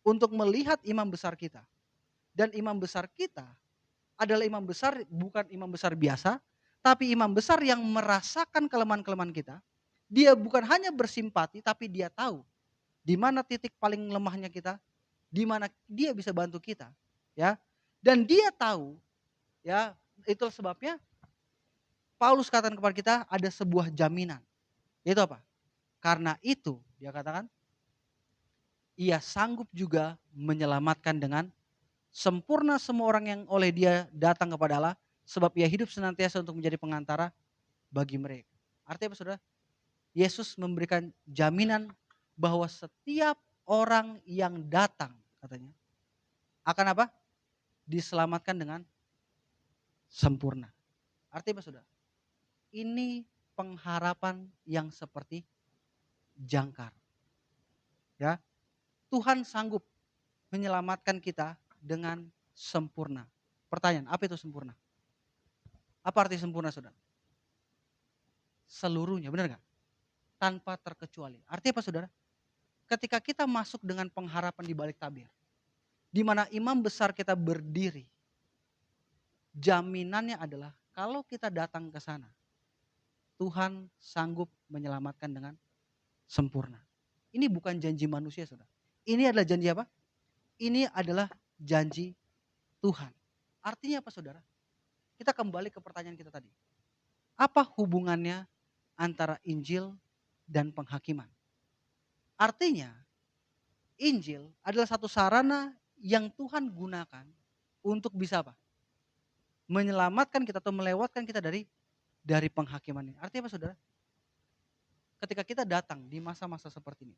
untuk melihat imam besar kita, dan imam besar kita adalah imam besar, bukan imam besar biasa, tapi imam besar yang merasakan kelemahan-kelemahan kita. Dia bukan hanya bersimpati, tapi dia tahu di mana titik paling lemahnya kita, di mana dia bisa bantu kita, ya. Dan dia tahu, ya, itu sebabnya Paulus katakan kepada kita ada sebuah jaminan. Yaitu apa? Karena itu, dia katakan, ia sanggup juga menyelamatkan dengan sempurna semua orang yang oleh dia datang kepada Allah, sebab ia hidup senantiasa untuk menjadi pengantara bagi mereka. Artinya apa, saudara? Yesus memberikan jaminan bahwa setiap orang yang datang, katanya, akan apa? Diselamatkan dengan sempurna. Artinya apa, saudara? Ini pengharapan yang seperti jangkar. Ya, Tuhan sanggup menyelamatkan kita dengan sempurna. Pertanyaan, apa itu sempurna? Apa arti sempurna, saudara? Seluruhnya, benar gak? Tanpa terkecuali. Artinya apa, saudara? Ketika kita masuk dengan pengharapan di balik tabir, di mana imam besar kita berdiri, jaminannya adalah kalau kita datang ke sana, Tuhan sanggup menyelamatkan dengan sempurna. Ini bukan janji manusia, saudara. Ini adalah janji apa? Ini adalah janji Tuhan. Artinya apa, saudara? Kita kembali ke pertanyaan kita tadi. Apa hubungannya antara Injil dan penghakiman? Artinya, Injil adalah satu sarana yang Tuhan gunakan untuk bisa apa? Menyelamatkan kita atau melewatkan kita dari penghakiman ini. Artinya apa, saudara? Ketika kita datang di masa-masa seperti ini,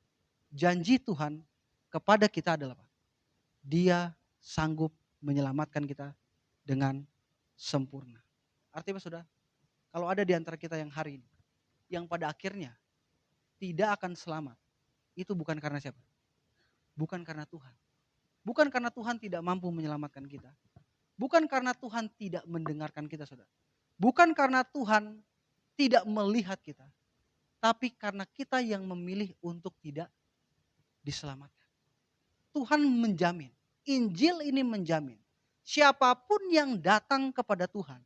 janji Tuhan kepada kita adalah apa? Dia sanggup menyelamatkan kita dengan sempurna. Artinya apa, saudara? Kalau ada di antara kita yang hari ini, yang pada akhirnya tidak akan selamat, itu bukan karena siapa? Bukan karena Tuhan. Bukan karena Tuhan tidak mampu menyelamatkan kita. Bukan karena Tuhan tidak mendengarkan kita, saudara. Bukan karena Tuhan tidak melihat kita. Tapi karena kita yang memilih untuk tidak diselamatkan. Tuhan menjamin, Injil ini menjamin, siapapun yang datang kepada Tuhan,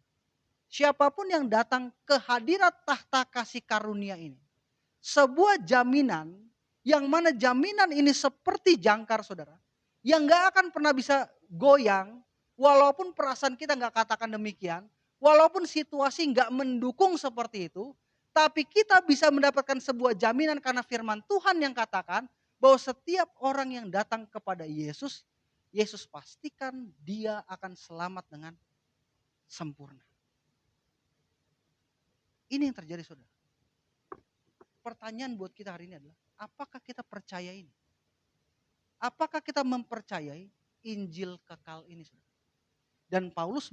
siapapun yang datang ke hadirat tahta kasih karunia ini, sebuah jaminan yang mana jaminan ini seperti jangkar, saudara, yang gak akan pernah bisa goyang, walaupun perasaan kita gak katakan demikian, walaupun situasi gak mendukung seperti itu, tapi kita bisa mendapatkan sebuah jaminan karena firman Tuhan yang katakan bahwa setiap orang yang datang kepada Yesus, Yesus pastikan dia akan selamat dengan sempurna. Ini yang terjadi saudara. Pertanyaan buat kita hari ini adalah, apakah kita percaya ini? Apakah kita mempercayai Injil kekal ini saudara? Dan Paulus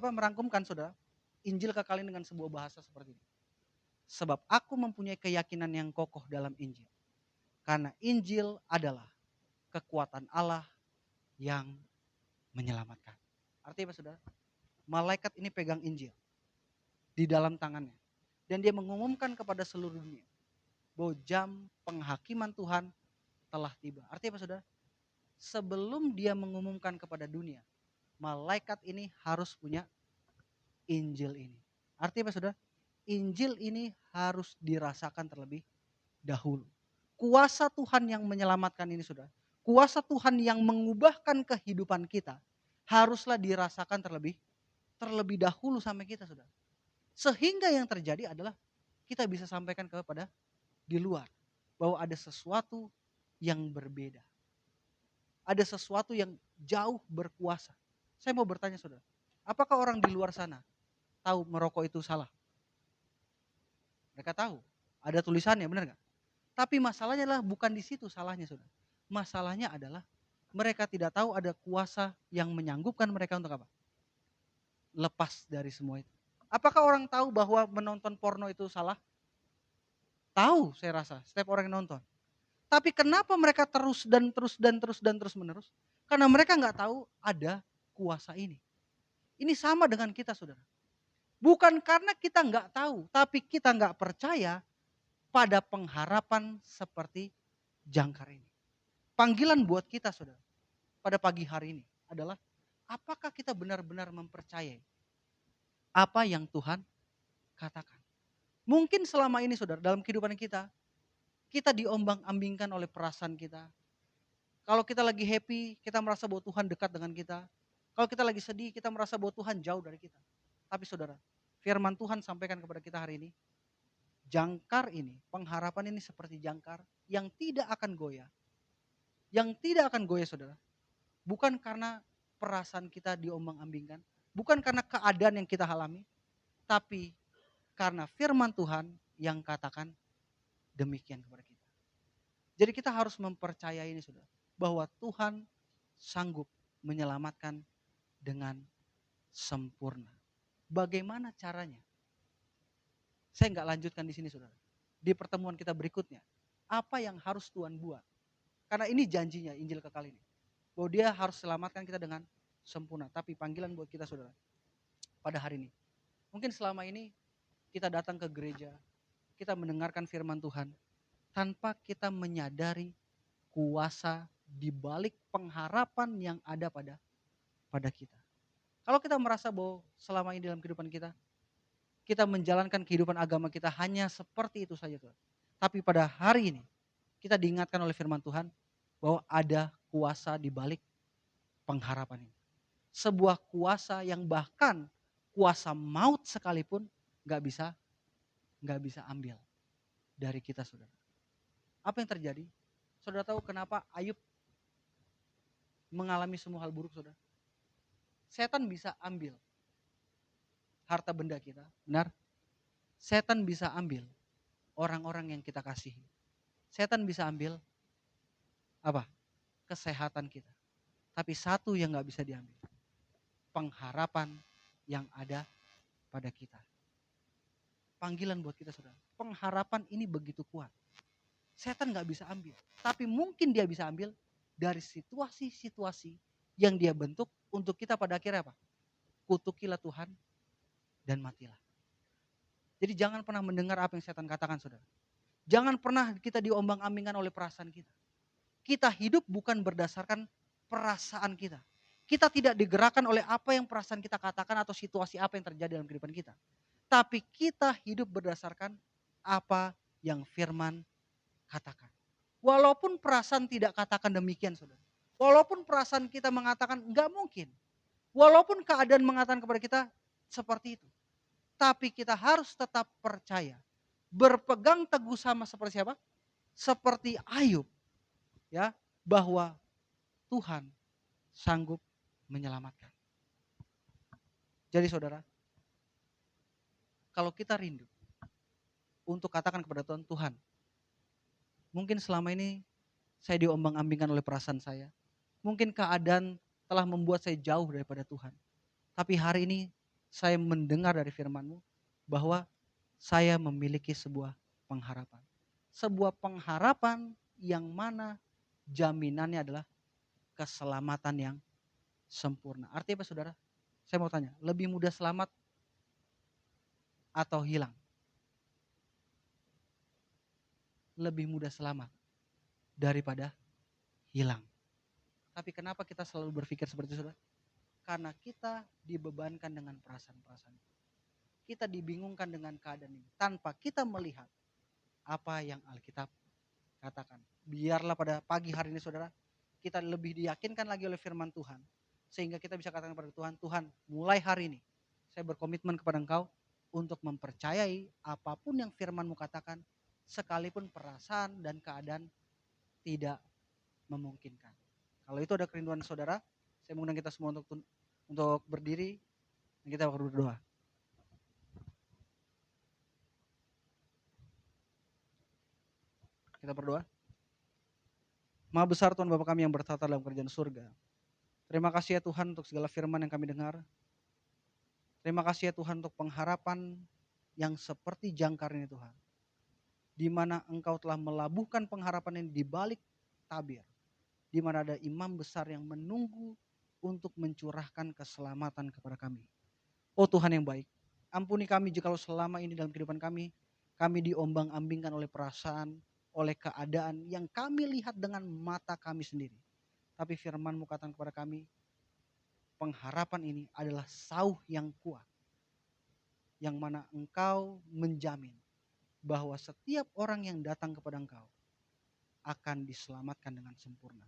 merangkumkan saudara Injil kekal ini dengan sebuah bahasa seperti ini. Sebab aku mempunyai keyakinan yang kokoh dalam Injil. Karena Injil adalah kekuatan Allah yang menyelamatkan. Artinya apa saudara? Malaikat ini pegang Injil di dalam tangannya. Dan dia mengumumkan kepada seluruh dunia bahwa jam penghakiman Tuhan telah tiba. Artinya apa saudara? Sebelum dia mengumumkan kepada dunia, malaikat ini harus punya Injil ini. Artinya apa saudara? Injil ini harus dirasakan terlebih dahulu. Kuasa Tuhan yang menyelamatkan ini saudara, kuasa Tuhan yang mengubahkan kehidupan kita haruslah dirasakan terlebih dahulu sampai kita saudara. Sehingga yang terjadi adalah kita bisa sampaikan kepada di luar bahwa ada sesuatu yang berbeda. Ada sesuatu yang jauh berkuasa. Saya mau bertanya saudara, apakah orang di luar sana tahu merokok itu salah? Mereka tahu, ada tulisannya, benar nggak? Tapi masalahnya adalah bukan di situ salahnya saudara. Masalahnya adalah mereka tidak tahu ada kuasa yang menyanggupkan mereka untuk apa? Lepas dari semua itu. Apakah orang tahu bahwa menonton porno itu salah? Tahu saya rasa, setiap orang yang nonton. Tapi kenapa mereka terus menerus? Karena mereka nggak tahu ada kuasa ini. Ini sama dengan kita saudara. Bukan karena kita nggak tahu, tapi kita nggak percaya pada pengharapan seperti jangkar ini. Panggilan buat kita saudara, pada pagi hari ini adalah, apakah kita benar-benar mempercayai apa yang Tuhan katakan. Mungkin selama ini saudara, dalam kehidupan kita diombang-ambingkan oleh perasaan kita. Kalau kita lagi happy, kita merasa bahwa Tuhan dekat dengan kita. Kalau kita lagi sedih, kita merasa bahwa Tuhan jauh dari kita. Tapi saudara, firman Tuhan sampaikan kepada kita hari ini, jangkar ini, pengharapan ini seperti jangkar yang tidak akan goyah. Yang tidak akan goyah saudara. Bukan karena perasaan kita diombang-ambingkan. Bukan karena keadaan yang kita alami. Tapi karena firman Tuhan yang katakan demikian kepada kita. Jadi kita harus mempercayai ini saudara, bahwa Tuhan sanggup menyelamatkan dengan sempurna. Bagaimana caranya? Saya nggak lanjutkan di sini saudara. Di pertemuan kita berikutnya, apa yang harus Tuhan buat? Karena ini janjinya Injil kekal ini, bahwa dia harus selamatkan kita dengan sempurna. Tapi panggilan buat kita saudara, pada hari ini, mungkin selama ini kita datang ke gereja, kita mendengarkan firman Tuhan, tanpa kita menyadari kuasa di balik pengharapan yang ada pada kita. Kalau kita merasa bahwa selama ini dalam kehidupan kita menjalankan kehidupan agama kita hanya seperti itu saja Tuhan. Tapi pada hari ini kita diingatkan oleh firman Tuhan bahwa ada kuasa di balik pengharapan ini. Sebuah kuasa yang bahkan kuasa maut sekalipun gak bisa ambil dari kita saudara. Apa yang terjadi? Saudara tahu kenapa Ayub mengalami semua hal buruk saudara? Setan bisa ambil harta benda kita, benar? Setan bisa ambil orang-orang yang kita kasihi. Setan bisa ambil apa? Kesehatan kita. Tapi satu yang gak bisa diambil, pengharapan yang ada pada kita. Panggilan buat kita saudara, pengharapan ini begitu kuat. Setan gak bisa ambil, tapi mungkin dia bisa ambil dari situasi-situasi yang dia bentuk untuk kita pada akhirnya apa? Kutukilah Tuhan dan matilah. Jadi jangan pernah mendengar apa yang setan katakan saudara. Jangan pernah kita diombang-ambingkan oleh perasaan kita. Kita hidup bukan berdasarkan perasaan kita. Kita tidak digerakkan oleh apa yang perasaan kita katakan atau situasi apa yang terjadi dalam kehidupan kita. Tapi kita hidup berdasarkan apa yang firman katakan. Walaupun perasaan tidak katakan demikian saudara. Walaupun perasaan kita mengatakan enggak mungkin. Walaupun keadaan mengatakan kepada kita seperti itu. Tapi kita harus tetap percaya. Berpegang teguh sama seperti siapa? Seperti Ayub. Ya, bahwa Tuhan sanggup menyelamatkan. Jadi saudara, Kalau kita rindu untuk katakan kepada Tuhan, Tuhan, mungkin selama ini saya diombang-ambingkan oleh perasaan saya. Mungkin keadaan telah membuat saya jauh daripada Tuhan. Tapi hari ini saya mendengar dari firman-Mu bahwa saya memiliki sebuah pengharapan. Sebuah pengharapan yang mana jaminannya adalah keselamatan yang sempurna. Artinya apa saudara? Saya mau tanya, lebih mudah selamat atau hilang? Lebih mudah selamat daripada hilang. Tapi kenapa kita selalu berpikir seperti itu saudara? Karena kita dibebankan dengan perasaan-perasaan. Kita dibingungkan dengan keadaan ini. Tanpa kita melihat apa yang Alkitab katakan. Biarlah pada pagi hari ini saudara, kita lebih diyakinkan lagi oleh firman Tuhan. Sehingga kita bisa katakan kepada Tuhan, Tuhan mulai hari ini saya berkomitmen kepada Engkau untuk mempercayai apapun yang firman-Mu katakan, sekalipun perasaan dan keadaan tidak memungkinkan. Kalau itu ada kerinduan saudara, saya mengundang kita semua untuk berdiri dan kita berdoa. Kita berdoa. Maha besar Tuhan Bapa kami yang bertata dalam kerajaan surga. Terima kasih ya Tuhan untuk segala firman yang kami dengar. Terima kasih ya Tuhan untuk pengharapan yang seperti jangkar ini Tuhan. Di mana Engkau telah melabuhkan pengharapan ini di balik tabir. Di mana ada imam besar yang menunggu untuk mencurahkan keselamatan kepada kami. Oh Tuhan yang baik, ampuni kami jikalau selama ini dalam kehidupan kami diombang-ambingkan oleh perasaan, oleh keadaan yang kami lihat dengan mata kami sendiri. Tapi firman-Mu katakan kepada kami, pengharapan ini adalah sauh yang kuat. Yang mana Engkau menjamin bahwa setiap orang yang datang kepada Engkau akan diselamatkan dengan sempurna.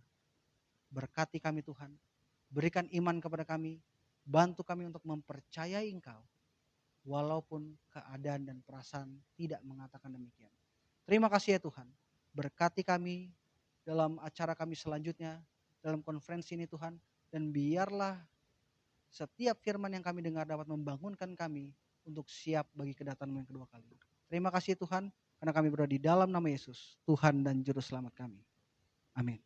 Berkati kami Tuhan, berikan iman kepada kami, bantu kami untuk mempercayai Engkau, walaupun keadaan dan perasaan tidak mengatakan demikian. Terima kasih ya Tuhan, berkati kami dalam acara kami selanjutnya, dalam konferensi ini Tuhan, dan biarlah setiap firman yang kami dengar dapat membangunkan kami untuk siap bagi kedatangan yang kedua kali. Terima kasih Tuhan, karena kami berdoa di dalam nama Yesus, Tuhan dan Juru Selamat kami. Amin.